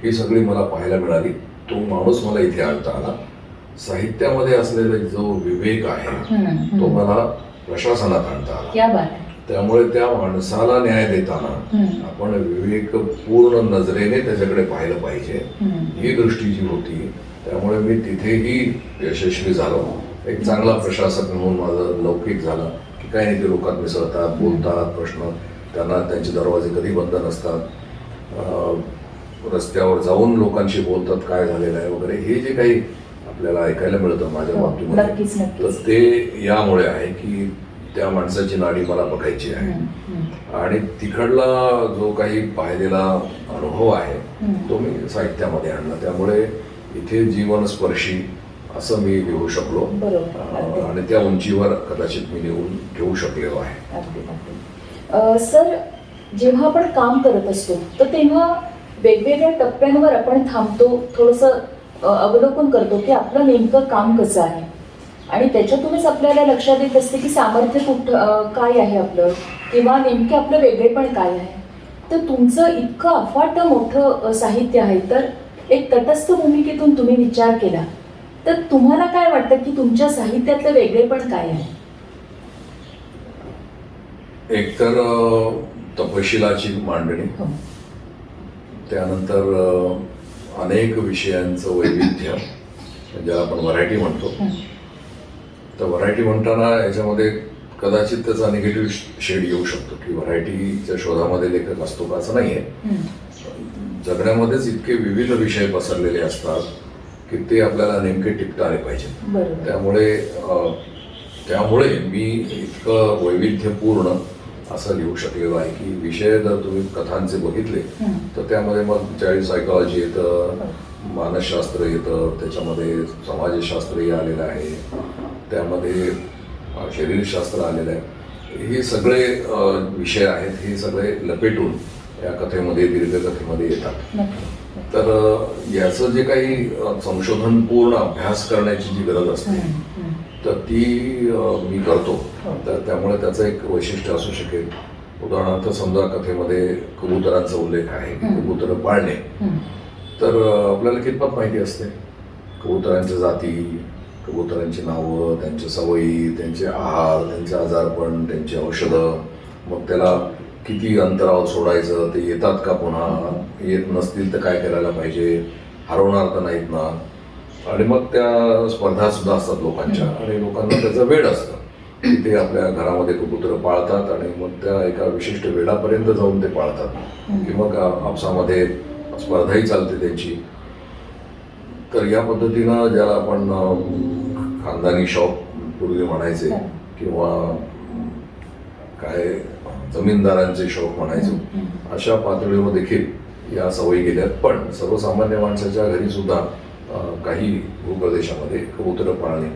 ही सगळी मला पाहायला मिळाली. तो माणूस मला इथे आणता आला. साहित्यामध्ये असलेला जो विवेक आहे तो मला प्रशासनात आणता आला. क्या बात आहे. त्यामुळे त्या माणसाला न्याय देताना हम्म. आपण विवेकपूर्ण नजरेने त्याच्याकडे पाहिलं पाहिजे, हम्म. ही दृष्टी जी होती. त्यामुळे मी तिथेही यशस्वी झालो. एक चांगला प्रशासक म्हणून माझं लौकिक झालं की काही नाही, ते लोकात मिसळतात, बोलतात, प्रश्न त्यांना त्यांचे दरवाजे कधी बंद नसतात, रस्त्यावर जाऊन लोकांशी बोलतात काय झालेलं आहे वगैरे, हे जे काही आपल्याला ऐकायला मिळतं माझ्या हो, बाबतीमध्ये, नक्कीच तर नक्कीच. ते यामुळे आहे की त्या माणसाची नाडी मला बघायची आहे. हम्म. हम्म. आणि तिकडला जो काही पाहिलेला अनुभव आहे हम्म. तो मी साहित्यामध्ये आणला. त्यामुळे इथे जीवनस्पर्शी असं मी लिहू शकलो. बरोबर. आणि त्या उंचीवर कदाचित मी लिहून ठेवू शकलेलो आहे. अगदी अगदी. सर, जेव्हा आपण काम करत असतो तर तेव्हा वेगवेगळ्या टप्प्यांवर आपण थांबतो, थोडंसं अवलोकन करतो की आपलं नेमकं काम कसं आहे, आणि त्याच्यातूनच आपल्याला लक्षात येत असते की सामर्थ्य काय आहे आपलं, किंवा नेमके आपलं वेगळेपण काय आहे. तर तुमचं इतकं अफाट मोठं साहित्य आहे, तर एक तटस्थ भूमिकेतून तुम्ही विचार केला तर तुम्हाला काय वाटतं की तुमच्या साहित्यातलं वेगळेपण काय आहे? एकतर तपशिलाची मांडणी, हो. त्यानंतर अनेक विषयांचं वैविध्य, ज्याला आपण व्हरायटी म्हणतो. तर व्हरायटी म्हणताना याच्यामध्ये कदाचित त्याचा निगेटिव्ह शेड येऊ शकतो की व्हरायटीच्या शोधामध्ये लेखक असतो का, असं नाही आहे. जगण्यामध्येच इतके विविध विषय पसरलेले असतात की ते आपल्याला नेमके टिकता आले पाहिजेत. बरोबर. त्यामुळे मी इतकं वैविध्यपूर्ण असं लिहू शकलेलो आहे की विषय जर तुम्ही कथांचे बघितले तर त्यामध्ये मग चाइल्ड सायकॉलॉजी येतं, मानसशास्त्र येतं, त्याच्यामध्ये समाजशास्त्रही आलेलं आहे, त्यामध्ये शरीरशास्त्र आलेलं आहे. हे सगळे विषय आहेत, हे सगळे लपेटून या कथेमध्ये, दीर्घकथेमध्ये येतात. तर याचं जे काही संशोधनपूर्ण अभ्यास करण्याची जी गरज असते तर ती मी करतो. तर त्यामुळे त्याचं एक वैशिष्ट्य असू शकेल. उदाहरणार्थ समजा कथेमध्ये कबुतरांचा उल्लेख आहे, कबुतरं पाळणे, तर आपल्याला कितपत माहिती असते कबुतरांच्या जाती, कबुतरांची नावं, त्यांच्या सवयी, त्यांचे आहार, त्यांचे आजारपण, त्यांची औषधं, मग त्याला किती अंतरावर सोडायचं, ते येतात का पुन्हा, येत नसतील तर काय करायला पाहिजे, हरवणार तर नाहीत ना. आणि मग त्या स्पर्धा सुद्धा असतात लोकांच्या, आणि लोकांना त्याचं वेड असतं की ते आपल्या घरामध्ये कबुतरं पाळतात आणि मग त्या एका विशिष्ट वेळापर्यंत जाऊन ते पाळतात, की मग आपसामध्ये स्पर्धाही चालते त्यांची. तर या पद्धतीनं ज्याला आपण खानदानी शौक पूर्वी म्हणायचे किंवा काय जमीनदारांचे शौक म्हणायचो, अशा पातळीवर देखील या सवयी गेल्यात. पण सर्वसामान्य माणसाच्या घरी सुद्धा काही भूप्रदेशामध्ये कबुतरं पाळणे,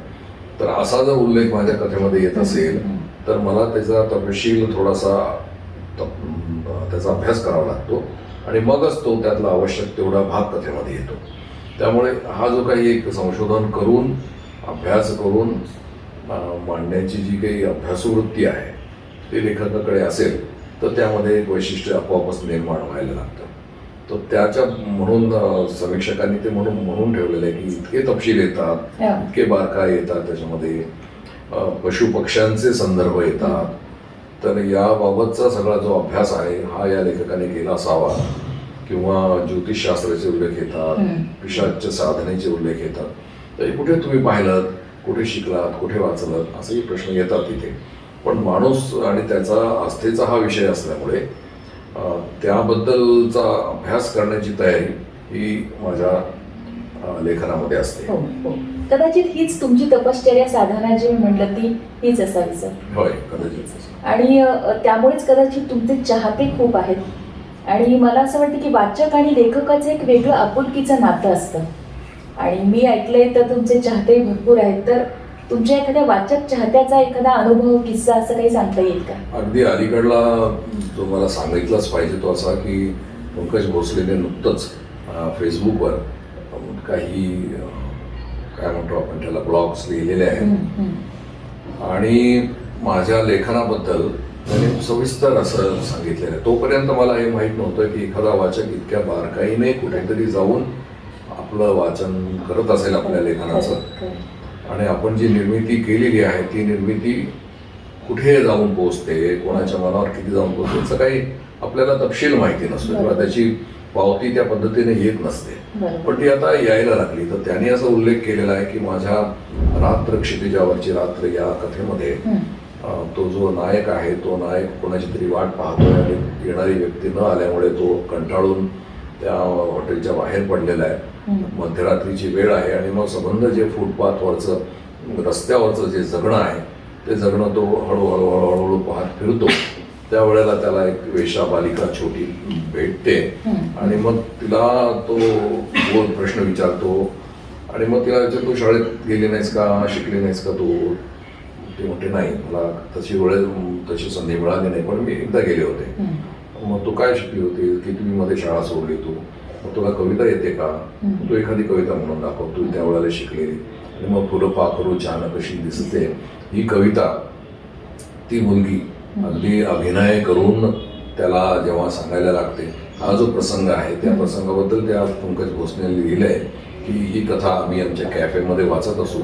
तर असा जर उल्लेख माझ्या कथेमध्ये येत असेल तर मला त्याचा तपशील थोडासा त्याचा अभ्यास करावा लागतो आणि मगच तो त्यातला आवश्यक तेवढा भाग कथेमध्ये येतो. त्यामुळे हा जो काही एक संशोधन करून, अभ्यास करून मांडण्याची जी काही अभ्यासवृत्ती आहे ते लेखकाकडे असेल तर त्यामध्ये एक वैशिष्ट्य आपोआपच निर्माण व्हायला लागतं. तर त्याच्या म्हणून समीक्षकांनी ते म्हणून ठेवलेलं आहे की इतके तपशील येतात, इतके बारकाई येतात, त्याच्यामध्ये पशुपक्ष्यांचे संदर्भ येतात. तर याबाबतचा सगळा जो अभ्यास आहे हा या लेखकाने केला असावा. किंवा ज्योतिषशास्त्राचे उल्लेख येतात, पिशाच्य साधनेचे उल्लेख येतात. तर कुठे तुम्ही पाहिलं, कुठे शिकलात, कुठे वाचलात, असेही प्रश्न येतात तिथे. पण माणूस आणि त्याचा आस्थेचा हा विषय असल्यामुळे त्याबद्दलचा अभ्यास करण्याची तयारी ही माझ्या लेखनामध्ये असते. हो हो, कदाचित हीच तुमची तपश्चर्या साधना जी म्हटलं ती हीच असावी सर. होय, कदाचित. आणि त्यामुळेच कदाचित तुमचे चाहते खूप आहेत. आणि मला असं वाटतं की वाचक आणि लेखकाचं एक वेगळं आपुलकीचं नातं असतं. आणि मी ऐकलंय तर तुमचे चाहते भरपूर आहेत. तर तुमच्या एखाद्या वाचक चाहत्याचा एखादा अनुभव, किस्सा असं काही सांगता येईल का? अगदी अलीकडला जो मला सांगितलाच पाहिजे तो असा की पंकज भोसलेने नुकतंच फेसबुकवर काही काय म्हणतो आपण त्याला ब्लॉग्स लिहिलेले आहेत आणि माझ्या लेखनाबद्दल त्याने सविस्तर असं सांगितलेलं आहे. तोपर्यंत मला हे माहीत नव्हतं की एखादा वाचक इतक्या बारकाईने कुठेतरी जाऊन आपलं वाचन करत असेल आपल्या लेखनाचं. आणि आपण जी निर्मिती केलेली आहे ती निर्मिती कुठे जाऊन पोहोचते, कोणाच्या मनावर किती जाऊन पोहोचते याचा काही आपल्याला तपशील माहिती नसतो किंवा त्याची पावती त्या पद्धतीने येत नसते. बरोबर. पण ती आता यायला लागली. तर त्यांनी असा उल्लेख केलेला आहे की माझ्या रात्र क्षितिजावरची रात्र या कथेमध्ये तो जो नायक आहे तो नायक कोणाची तरी वाट पाहतोय आणि येणारी व्यक्ती न आल्यामुळे तो कंटाळून त्या हॉटेलच्या बाहेर पडलेला आहे. मध्यरात्रीची वेळ आहे आणि मग संबंध जे फुटपाथवरचं रस्त्यावरचं जे जगणं आहे ते जगणं तो हळूहळू हळूहळू पाहत फिरतो. त्यावेळेला त्याला एक वेश्या बालिका छोटी भेटते आणि मग तिला तो गोल प्रश्न विचारतो आणि मग तिला विचारतो तू शाळेत गेली नाहीस का, शिकली नाहीस का तू. ते म्हणते नाही, मला तशी संधी मिळाली नाही, पण मी एकदा गेले होते. मग तू काय शिकली होती, कितवीमध्ये शाळा सोडली तू, मग तुला कविता येते का, तू एखादी कविता म्हणून दाखव तू त्यावेळेला शिकलेली. आणि मग फुलं पाखरू छान कशी दिसते ही कविता ती मुलगी अगदी अभिनय करून त्याला जेव्हा सांगायला लागते. हा जो प्रसंग आहे त्या प्रसंगाबद्दल त्या पंकज भोसलेने लिहिलंय की ही कथा आम्ही आमच्या कॅफेमध्ये वाचत असू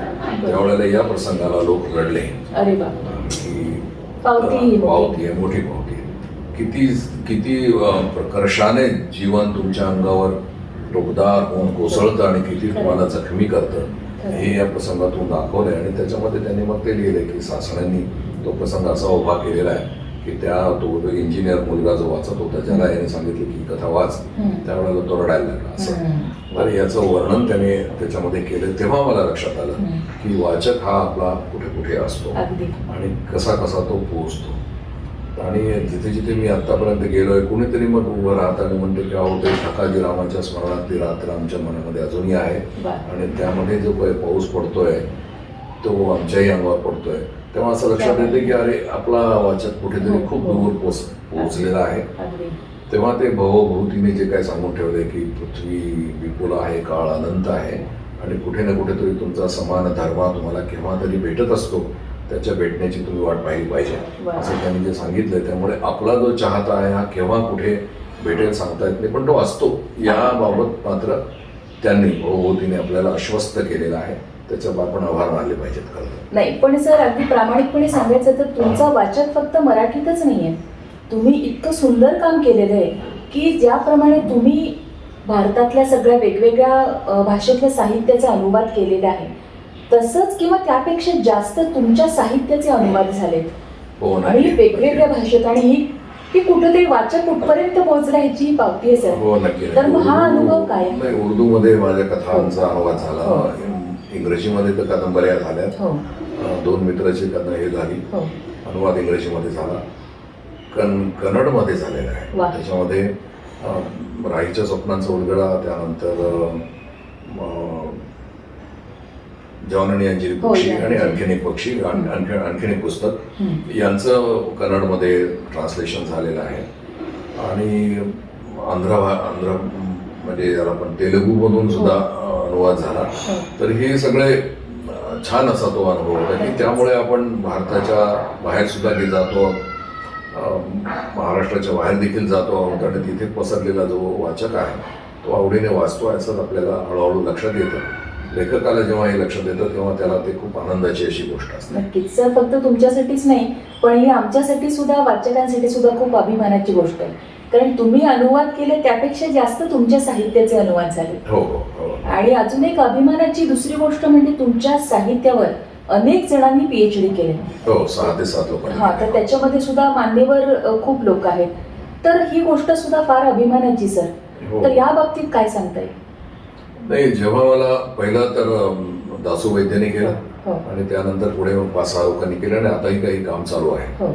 त्यावेळेला या प्रसंगाला लोक रडले. अरे पावती आहे, मोठी पावती आहे. किती कर्षाने जीवन तुमच्या अंगावर टोकदार होऊन कोसळतं आणि किती तुम्हाला जखमी करतं हे या प्रसंगातून दाखवलंय. आणि त्याच्यामध्ये त्यांनी मग ते लिहिलंय की सासण्यांनी तो प्रसंग असा उभा केलेला आहे की तो इंजिनियर मुलगा जो वाचत होता ज्याला याने सांगितलं की कथा वाच त्यावेळेला तो रडायला लागला. असं तर याचं वर्णन त्याने त्याच्यामध्ये केलं. तेव्हा मला लक्षात आलं की वाचक हा आपला कुठे कुठे असतो आणि कसा कसा तो पोहोचतो. आणि जिथे जिथे मी आतापर्यंत गेलोय कुणीतरी मग उभं राहत आणि म्हणते की अहो ते ठकाजीरामाच्या स्मरणातली रात्र आमच्या मनामध्ये अजूनही आहे आणि त्यामध्ये जो काही पाऊस पडतोय तो आमच्याही अंगावर पडतोय. तेव्हा असं लक्षात येते की अरे आपला वाचक कुठेतरी खूप दूर पोहोचलेला आहे. तेव्हा ते भवभूतीने जे काय सांगून ठेवले की पृथ्वी विपुल आहे, काळ अनंत आहे आणि कुठे ना कुठेतरी तुमचा समान धर्मा तुम्हाला केव्हा तरी भेटत असतो, त्याच्या भेटण्याची तुम्ही वाट पाहिली पाहिजे असं त्यांनी जे सांगितलंय. त्यामुळे आपला जो चाहता आहे हा केव्हा कुठे भेटेल सांगता येत नाही, पण तो असतो. याबाबत मात्र त्यांनी भवभूतीने आपल्याला आश्वस्त केलेलं आहे. त्याच्यावर आपण आभार मानले पाहिजेत. खरं नाही, पण सर अगदी प्रामाणिकपणे सांगायचं तर तुमचा वाचक फक्त मराठीतच नाहीये, तुम्ही इतकं सुंदर काम केलेलं आहे की ज्याप्रमाणे तुम्ही भारतातल्या सगळ्या वेगवेगळ्या भाषेतल्या साहित्याचा अनुवाद केलेला आहे तसंच किंवा त्यापेक्षा जास्त तुमच्या साहित्याचे अनुवाद झालेत आणि वेगवेगळ्या भाषेत. आणि ही कुठेतरी वाचक कुठपर्यंत पोहोचला ह्याची पावती आहे सर. हो नक्की. तर मग हा अनुभव काय? उर्दूमध्ये माझ्या कथांचा अनुवाद झाला, इंग्रजीमध्ये तर कादंबऱ्या झाल्यात, 2 मित्राची कथा हे झाली, अनुवाद इंग्रजीमध्ये झाला, कन्नडमध्ये झालेला आहे. त्याच्यामध्ये राहीच्या स्वप्नांचा उलगडा, त्यानंतर जॉन आणि अंजिरी पक्षी आणि आणखीन एक पक्षी, आणखीन एक पुस्तक यांचं कन्नडमध्ये ट्रान्सलेशन झालेलं आहे. आणि आंध्र म्हणजे याला पण तेलुगूमधून सुद्धा अनुवाद झाला. तर हे सगळे छान असा तो अनुभव होता की त्यामुळे आपण भारताच्या बाहेर सुद्धा जातो, महाराष्ट्राच्या बाहेर देखील जातो आहोत आणि तिथे पसरलेला जो वाचक आहे तो आवडीने वाचतो असं आपल्याला हळूहळू लक्षात येतं. लेखकाला जेव्हा हे लक्षात येतं तेव्हा त्याला ते खूप आनंदाची अशी गोष्ट असते. नक्कीच सर, फक्त तुमच्यासाठीच नाही पण ही आमच्यासाठी सुद्धा, वाचकांसाठी सुद्धा खूप अभिमानाची गोष्ट आहे. कारण तुम्ही अनुवाद केले त्यापेक्षा जास्त तुमच्या साहित्याचे अनुवाद झाले. हो हो. आणि अजून एक अभिमानाची दुसरी गोष्ट म्हणजे तुमच्या साहित्यावर अनेक जणांनी PhD केले. हो, 6 ते 7 लोक. तर त्याच्यामध्ये सुद्धा मान्यवर खूप लोक आहेत. तर ही गोष्ट सुद्धा फार अभिमानाची सर. तर या बाबतीत काय सांगता येईल? नाही, जेव्हा मला पहिला तर दासू वैद्याने केला आणि त्यानंतर पुढे 5-6 लोकांनी केलं आणि आताही काही काम चालू आहे.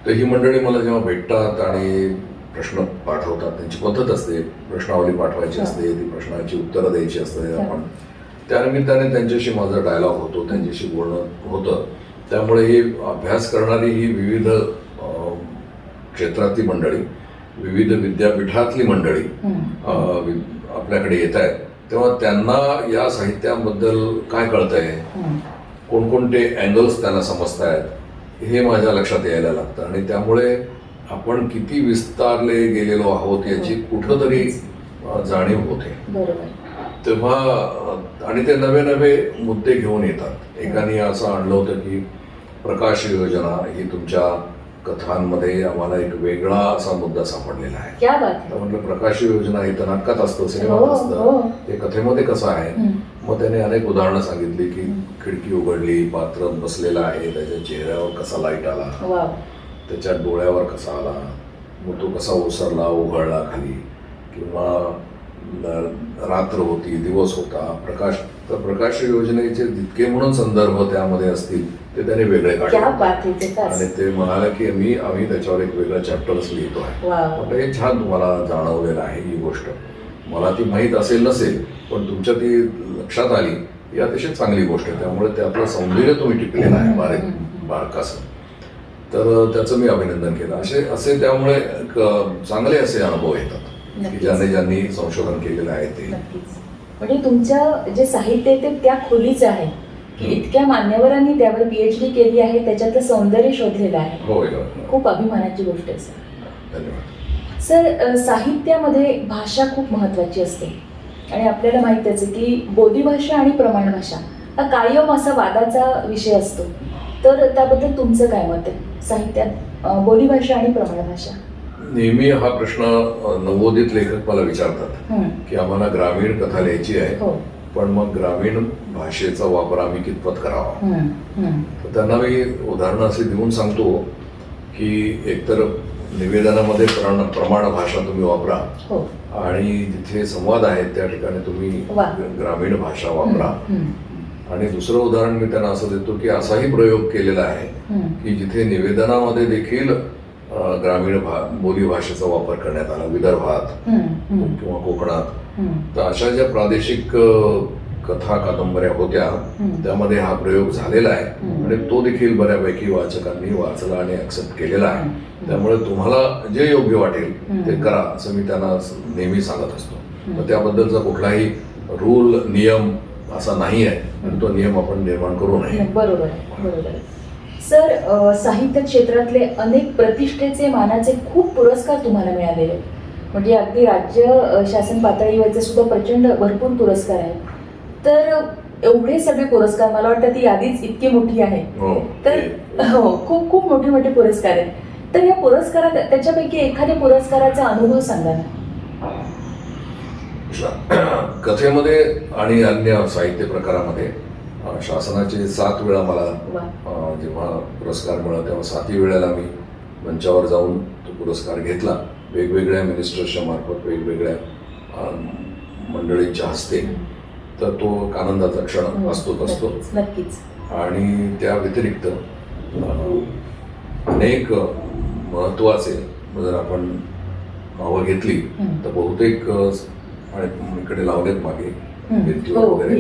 तर ही मंडळी मला जेव्हा भेटतात आणि प्रश्न पाठवतात, त्यांची पद्धत असते, प्रश्नावली पाठवायची असते, ती प्रश्नांची उत्तरं द्यायची असते. आपण त्यानिमित्ताने त्यांच्याशी माझा डायलॉग होतो, त्यांच्याशी बोलणं होतं. त्यामुळे ही अभ्यास करणारी ही विविध क्षेत्रातली मंडळी, विविध विद्यापीठातली मंडळी आपल्याकडे येत आहेत. तेव्हा त्यांना या साहित्याबद्दल काय कळतंय, कोणकोणते अँगल्स त्यांना समजतायत हे माझ्या लक्षात यायला लागतं. आणि त्यामुळे आपण किती विस्तारले गेलेलो आहोत याची कुठंतरी जाणीव होते. तेव्हा आणि ते नवे नवे मुद्दे घेऊन येतात. एकाने असं आणलं होतं की प्रकाश योजना ही तुमच्या कथांमध्ये आम्हाला एक वेगळा असा मुद्दा सापडलेला आहे. क्या बात तर म्हटलं प्रकाश योजना ही तर नाटकात असतं, हो, सिनेमात हो. असतं, ते कथेमध्ये कसं आहे. हं. मग त्याने अनेक उदाहरणं सांगितली की खिडकी उघडली, पात्र बसलेला आहे, त्याच्या चेहऱ्यावर कसा लाईट आला, वाव. त्याच्या डोळ्यावर कसा आला, मग तो कसा ओसरला उघडला खाली, किंवा रात्र होती दिवस होता प्रकाश. तर प्रकाश योजनेचे जितके म्हणून संदर्भ त्यामध्ये असतील ते त्याने वेगळे क्या काढले बात आहे ते तास. आणि ते म्हणाले की आम्ही त्याच्यावर एक वेगळं चॅप्टरच लिहितो आहे. वाव. म्हटलं हे छान तुम्हाला जाणवलेलं आहे ही गोष्ट. मला ती माहीत असेल नसेल पण तुमच्या ती लक्षात आली ही अतिशय चांगली गोष्ट आहे. त्यामुळे त्यातलं सौंदर्य तुम्ही टिकलेलं आहे बारकासं. तर त्याचं मी अभिनंदन केलं. असे त्यामुळे चांगले असे अनुभव येतात की ज्यांनी संशोधन केलेलं आहे ते. नक्कीच. म्हणजे तुमचं जे साहित्य आहे ते त्या खोलीचं आहे की इतक्या मान्यवरांनी त्यावर PhD केली आहे, त्याच्यातलं सौंदर्य शोधलेलं आहे. होय. खूप अभिमानाची गोष्ट आहे सर. धन्यवाद. सर, साहित्यामध्ये भाषा खूप महत्त्वाची असते आणि आपल्याला माहीतच आहे की बोलीभाषा आणि प्रमाण भाषा हा कायम असा वादाचा विषय असतो. तर त्याबद्दल तुमचं काय मत आहे साहित्यात बोलीभाषा आणि प्रमाण भाषा? नेहमी हा प्रश्न नवोदित लेखक मला विचारतात की आम्हाला ग्रामीण कथा लिहायची आहे, हो. पण मग ग्रामीण भाषेचा वापर आम्ही कितपत करावा. तर त्यांना मी उदाहरणं असे देऊन सांगतो की एकतर निवेदनामध्ये प्रमाण भाषा तुम्ही वापरा, हो. आणि जिथे संवाद आहेत त्या ठिकाणी तुम्ही वा. ग्रामीण भाषा वापरा. आणि दुसरं उदाहरण मी त्यांना असं देतो की असाही प्रयोग केलेला आहे की जिथे निवेदनामध्ये देखील ग्रामीण बोली भाषेचा वापर करण्यात आला, विदर्भात किंवा कोकणात. तर अशा ज्या प्रादेशिक कथा कादंबऱ्या होत्या त्यामध्ये हा प्रयोग झालेला आहे आणि तो देखील बऱ्यापैकी वाचकांनी वाचला आणि ऍक्सेप्ट केलेला आहे. त्यामुळे तुम्हाला जे योग्य वाटेल ते करा असं मी त्यांना नेहमी सांगत असतो. तर त्याबद्दलचा कुठलाही रूल नियम असा नाही आहे आणि तो नियम आपण निर्माण करू नये. बरोबर आहे, बरोबर आहे. सर, साहित्य क्षेत्रातले अनेक प्रतिष्ठेचे मानाचे खूप पुरस्कार तुम्हाला मिळालेले, म्हणजे अगदी राज्य शासन पातळीवरचे सुद्धा प्रचंड भरपूर पुरस्कार आहेत. तर एवढे सगळे पुरस्कार, मला वाटतं ती यादीच इतकी मोठी आहे. तर हो, खूप खूप मोठे मोठे पुरस्कार आहेत. तर या पुरस्कारात त्याच्यापैकी एखाद्या पुरस्काराचा अनुभव सांगा ना. कथेमध्ये आणि अन्य साहित्य प्रकारामध्ये शासनाचे 7 वेळा मला जेव्हा पुरस्कार मिळाला तेव्हा 7ही वेळेला मी मंचावर जाऊन तो पुरस्कार घेतला. वेगवेगळ्या मिनिस्टर्सच्या मार्फत वेगवेगळ्या मंडळींच्या हस्ते. तर तो एक आनंदाचा क्षण असतो. नक्कीच. आणि त्या व्यतिरिक्त अनेक महत्वाचे जर आपण नावं घेतली तर बहुतेक इकडे लावलेत मागे भिंतीवर वगैरे,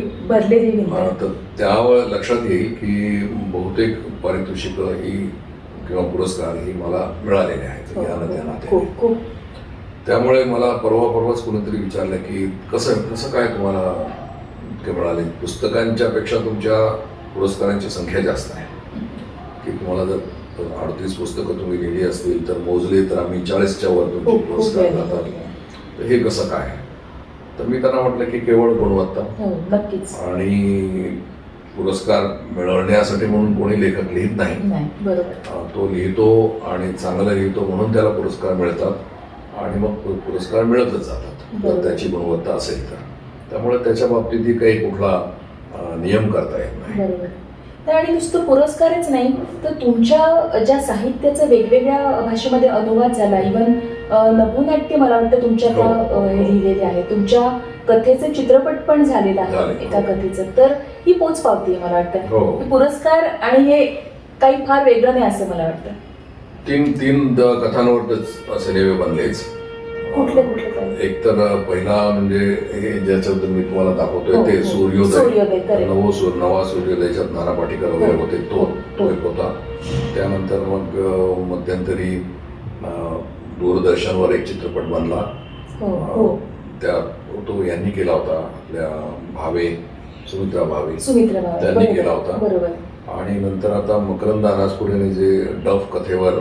तर त्यावर लक्षात येईल की बहुतेक पारितोषिक ही किंवा पुरस्कार ही मला मिळालेले आहेत या नात्याने. त्यामुळे मला परवाच कोणीतरी विचारलं की कसं काय तुम्हाला इतके मिळाले. पुस्तकांच्या पेक्षा तुमच्या पुरस्कारांची संख्या जास्त आहे की तुम्हाला जर 38 पुस्तकं तुम्ही लिहिली असतील तर मोजले तर आम्ही 40च्या वर तुमचे पुरस्कार जातात. तर हे कसं काय. तर मी त्यांना म्हटलं की केवळ गुणवत्ता आणि पुरस्कार मिळवण्यासाठी म्हणून कोणी लेखक लिहित नाही. तो लिहितो आणि चांगलं लिहितो म्हणून त्याला पुरस्कार मिळतात आणि मग पुरस्कार मिळतच जातात जर त्याची गुणवत्ता असेल तर. त्यामुळे त्याच्या बाबतीतही काही कुठला नियम करता येत नाही. आणि नुसतं पुरस्कारच नाही तर तुमच्या ज्या साहित्याचा वेगवेगळ्या भाषेमध्ये अनुवाद झाला, इव्हन नभोनाट्य मला वाटतं तुमच्यात लिहिलेले आहे, तुमच्या कथेचे चित्रपट पण झालेला आहे एका कथेचं. तर ही पोच पावती मला वाटतं. पुरस्कार आणि हे काही फार वेगळं नाही असं मला वाटतं. 3 कथांवरच सिनेमे बनलेच. कुठले एक तर पहिला म्हणजे हे ज्याच्याबद्दल मी तुम्हाला दाखवतोय ते सूर्योदय, नवा सूर्योदय, ज्यात नाना पाटेकर वगैरे होते, तो एक होता. त्यानंतर मग मध्यंतरी दूरदर्शनवर एक चित्रपट बनला, तो यांनी केला होता, आपल्या सुमित्रा भावे त्यांनी केला होता. आणि नंतर आता मकरंद अनासपुरेने जे डफ कथेवर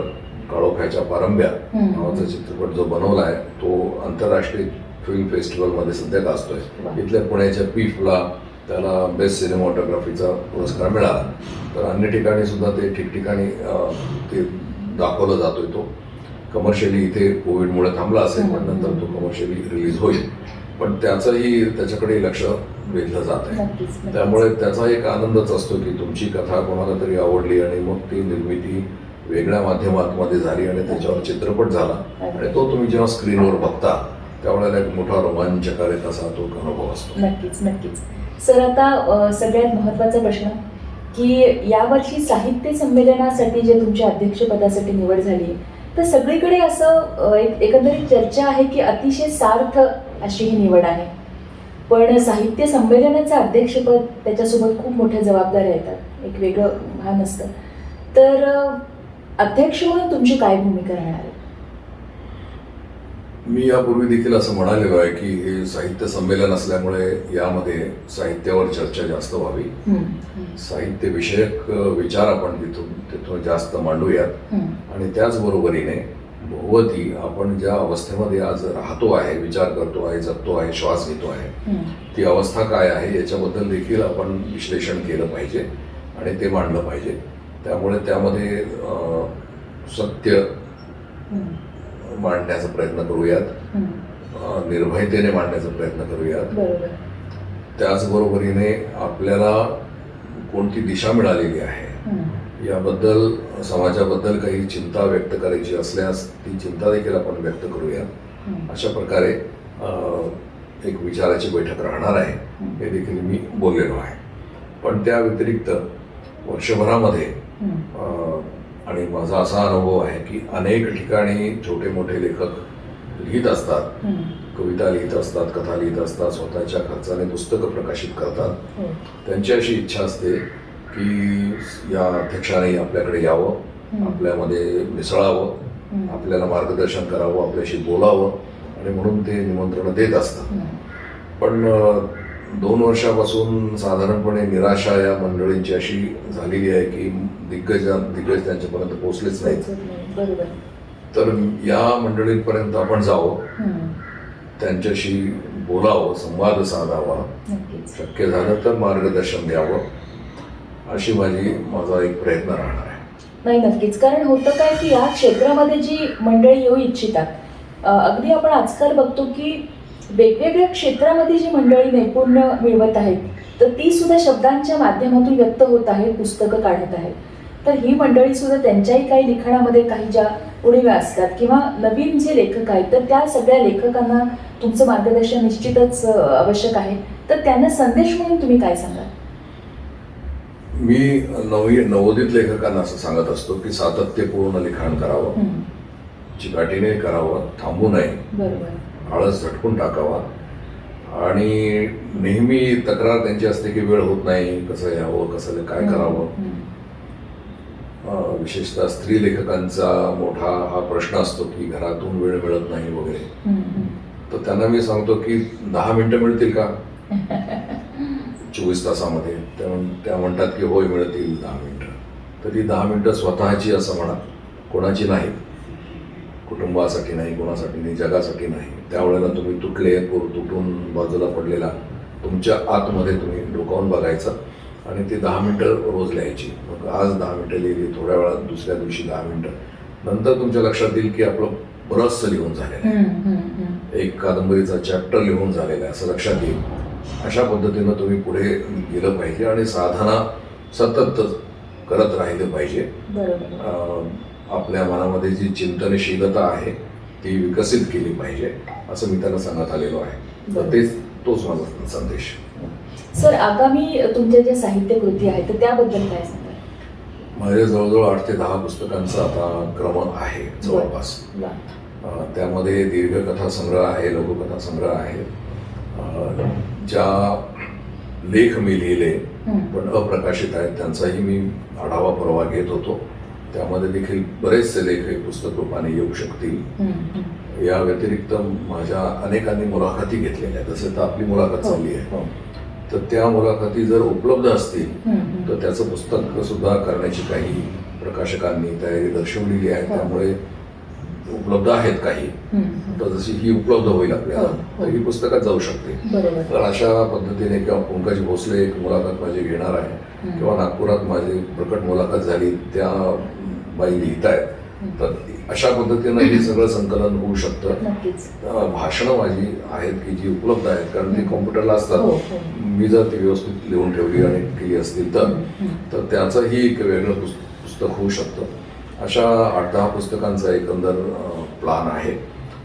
काळोख्याच्या पारंब्या नावाचा चित्रपट जो बनवला आहे तो आंतरराष्ट्रीय फिल्म फेस्टिवलमध्ये सध्या गाजतोय. इथल्या पुण्याच्या PIFFला त्याला बेस्ट सिनेमॅटोग्राफीचा पुरस्कार मिळाला. तर अन्य ठिकाणी सुद्धा ते ठिकठिकाणी ते दाखवला जातोय. तो कमर्शियली इथे कोविडमुळे थांबला असेल, पण नंतर तो कमर्शियली रिलीज होईल. पण त्याच्याकडे लक्ष वेधलं जात आहे. नक्कीच, नक्कीच. त्यामुळे त्याचा एक आनंदच असतो की तुमची कथा कोणाला तरी आवडली आणि मग ती निर्मिती वेगळ्या माध्यमातमध्ये झाली आणि त्याच्यावर चित्रपट झाला आणि तो तुम्ही जेव्हा स्क्रीनवर बघता त्यावेळेला एक मोठा रोमांचकारक असा तो अनुभव असतो. नक्कीच, नक्कीच. सर, आता सगळ्यात महत्त्वाचा प्रश्न की यावर्षी साहित्य संमेलनासाठी जे तुमच्या अध्यक्षपदासाठी निवड झाली, तर सगळीकडे असं एकंदरीत चर्चा आहे की अतिशय सार्थ अशी ही निवड आहे. पण साहित्य संमेलनाचं अध्यक्षपद त्याच्यासोबत खूप मोठ्या जबाबदाऱ्या येतात, एक वेगळं भान असतं. तर अध्यक्ष म्हणून तुमची काय भूमिका राहणार आहे? मी यापूर्वी देखील असं म्हणालेलो आहे की हे साहित्य संमेलन असल्यामुळे यामध्ये साहित्यावर चर्चा जास्त व्हावी. साहित्य विषयक विचार आपण तिथून जास्त मांडूयात आणि त्याचबरोबरीने भोवती आपण ज्या अवस्थेमध्ये आज राहतो आहे, विचार करतो आहे, जगतो आहे, श्वास घेतो आहे, ती अवस्था काय आहे याच्याबद्दल देखील आपण विश्लेषण केलं पाहिजे आणि ते मांडलं पाहिजे. त्यामुळे त्यामध्ये सत्य मांडण्याचा प्रयत्न करूयात, निर्भयतेने मांडण्याचा प्रयत्न करूयात. त्याचबरोबरीने आपल्याला कोणती दिशा मिळालेली आहे याबद्दल, समाजाबद्दल काही चिंता व्यक्त करायची असल्यास ती चिंता देखील आपण व्यक्त करूयात. अशा प्रकारे एक विचाराची बैठक राहणार आहे, हे देखील मी बोललेलो आहे. पण त्या व्यतिरिक्त वर्षभरामध्ये आणि माझा असा अनुभव आहे की अनेक ठिकाणी छोटे मोठे लेखक लिहित असतात, कविता लिहित असतात, कथा लिहित असतात, स्वतःच्या खर्चाने पुस्तकं प्रकाशित करतात. त्यांची अशी इच्छा असते की या अध्यक्षाने आपल्याकडे यावं, आपल्यामध्ये मिसळावं, आपल्याला मार्गदर्शन करावं, आपल्याशी बोलावं आणि म्हणून ते निमंत्रण देत असतात. पण 2 वर्षापासून साधारणपणे निराशा या मंडळींची अशी झालेली आहे की दिग्गज त्यांच्यापर्यंत पोहोचलेच नाहीत. तर या मंडळींपर्यंत आपण जावं, त्यांच्याशी बोलावं, संवाद साधावा, शक्य झालं तर मार्गदर्शन द्यावं, अशी माझा एक प्रयत्न राहणार आहे. नाही, नक्कीच. कारण होतं काय की या क्षेत्रामध्ये जी मंडळी येऊ इच्छितात, अगदी आपण आजकाल बघतो की वेगवेगळ्या क्षेत्रामध्ये जी मंडळी नैपुण्य मिळवत आहेत, तर ती सुद्धा शब्दांच्या माध्यमातून व्यक्त होत आहेत, पुस्तकं काढत आहेत. तर ही मंडळी सुद्धा त्यांच्याही काही लिखाणामध्ये काही ज्या उणिवा असतात किंवा नवीन जे लेखक आहेत, तर त्या सगळ्या लेखकांना तुमचं मार्गदर्शन निश्चितच आवश्यक आहे. तर त्यांना संदेश म्हणून तुम्ही काय सांगाल? मी नवोदित लेखकांना असं सांगत असतो की सातत्यपूर्ण लिखाण करावं, चिकाटीने करावं, थांबू नये, आळस झटकून टाकावा. आणि नेहमी तक्रार त्यांची असते की वेळ होत नाही, कसं यावं, कसं काय करावं. विशेषतः स्त्री लेखकांचा मोठा हा प्रश्न असतो की घरातून वेळ मिळत नाही वगैरे. तर त्यांना मी सांगतो की 10 मिनिटं मिळतील का 24 तासामध्ये? त्या म्हणतात की होय, मिळतील 10 मिनिटं. तर ती 10 मिनिटं स्वतःची असं म्हणा, कोणाची नाही, कुटुंबासाठी नाही, कोणासाठी नाही, जगासाठी नाही. त्यावेळेला तुम्ही तुटून बाजूला पडलेला तुमच्या आतमध्ये तुम्ही डोकावून बघायचं आणि ती 10 मिनिटं रोज लिहायची. मग आज 10 मिनिटं लिहिली, थोड्या वेळात दुसऱ्या दिवशी 10 मिनिटं, नंतर तुमच्या लक्षात येईल की आपलं बरंचसं लिहून झालेलं आहे, एक कादंबरीचा चॅप्टर लिहून झालेला आहे असं लक्षात येईल. अशा पद्धतीनं तुम्ही पुढे गेलं पाहिजे आणि साधना सतत करत राहिलं पाहिजे. आपल्या मनामध्ये जी चिंतनशीलता आहे ती विकसित केली पाहिजे, असं मी त्यांना सांगत आलेलो आहे. तर तोच माझा संदेश. सर, आगामी तुमच्या ज्या साहित्य कृती आहेत तर त्याबद्दल काय सांगाल? माझ्या जवळजवळ 8 ते 10 पुस्तकांचा आता क्रम आहे जवळपास. त्यामध्ये दीर्घकथा संग्रह आहे, लघुकथा संग्रह आहे. ज्या लेख मी लिहिले पण अप्रकाशित आहेत त्यांचाही मी आढावा परवा घेत होतो. त्यामध्ये देखील बरेचसे लेख हे पुस्तक रूपाने येऊ शकतील. या व्यतिरिक्त माझ्या अनेकांनी मुलाखती घेतलेल्या आहेत, जसं तर आपली मुलाखत चालली आहे. तर त्या मुलाखती जर उपलब्ध असतील तर त्याचं पुस्तक सुद्धा करण्याची काही प्रकाशकांनी तयारी दर्शवलेली आहे. त्यामुळे उपलब्ध आहेत काही. तर जशी ही उपलब्ध होईल आपल्याला तर ही पुस्तकात जाऊ शकते. बरोबर. तर अशा पद्धतीने किंवा पंकज भोसले एक मुलाखत माझी घेणार आहे किंवा नागपुरात माझी प्रकट मुलाखत झाली त्या बाई लिहित आहेत. तर अशा पद्धतीनं हे सगळं संकलन होऊ शकतं. नक्कीच. भाषणं माझी आहेत की जी उपलब्ध आहेत कारण ती कॉम्प्युटरला हो, असतात. हो. मी जर ती व्यवस्थित लिहून ठेवली आणि केली असतील तर त्याचंही एक वेगळं पुस्तक होऊ शकतं. अशा 8-10 पुस्तकांचा एकंदर प्लान आहे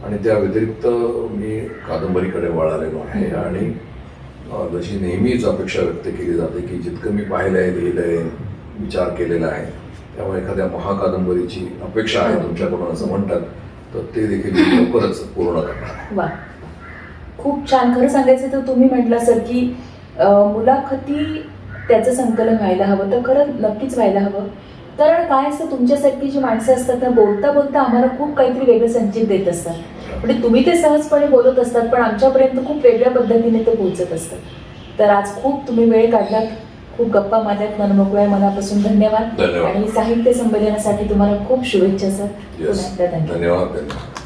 आणि त्या व्यतिरिक्त मी कादंबरीकडे वळालेलो आहे. आणि जशी नेहमीच अपेक्षा व्यक्त केली जाते की जितकं मी पाहिलं आहे, लिहिलं आहे, विचार केलेला आहे, त्यामुळे एखाद्या महाकादंबरीची अपेक्षा आहे तुमच्याकडून असं म्हणतात, तर ते देखील मी लवकरच पूर्ण करणार आहे. वा, खूप छान. खरं सांगायचं तर तुम्ही म्हटलं सर की मुलाखती त्याचं संकलन व्हायला हवं, तर खरं नक्कीच व्हायला हवं. कारण काय असतं, तुमच्यासारखी जी माणसं असतात ना, बोलता बोलता आम्हाला खूप काहीतरी वेगळं संचित देत असतात. म्हणजे तुम्ही ते सहजपणे बोलत असतात पण आमच्यापर्यंत खूप वेगळ्या पद्धतीने ते पोहोचत असतं. तर आज खूप तुम्ही वेळ काढलात, खूप गप्पा मारल्यात, मनमोकळ्या मनापासून धन्यवाद. धन्यवाद. आणि साहित्य संमेलनासाठी तुम्हाला खूप शुभेच्छा सर. Yes. पुन्हा एकदा धन्यवाद. धन्यवाद.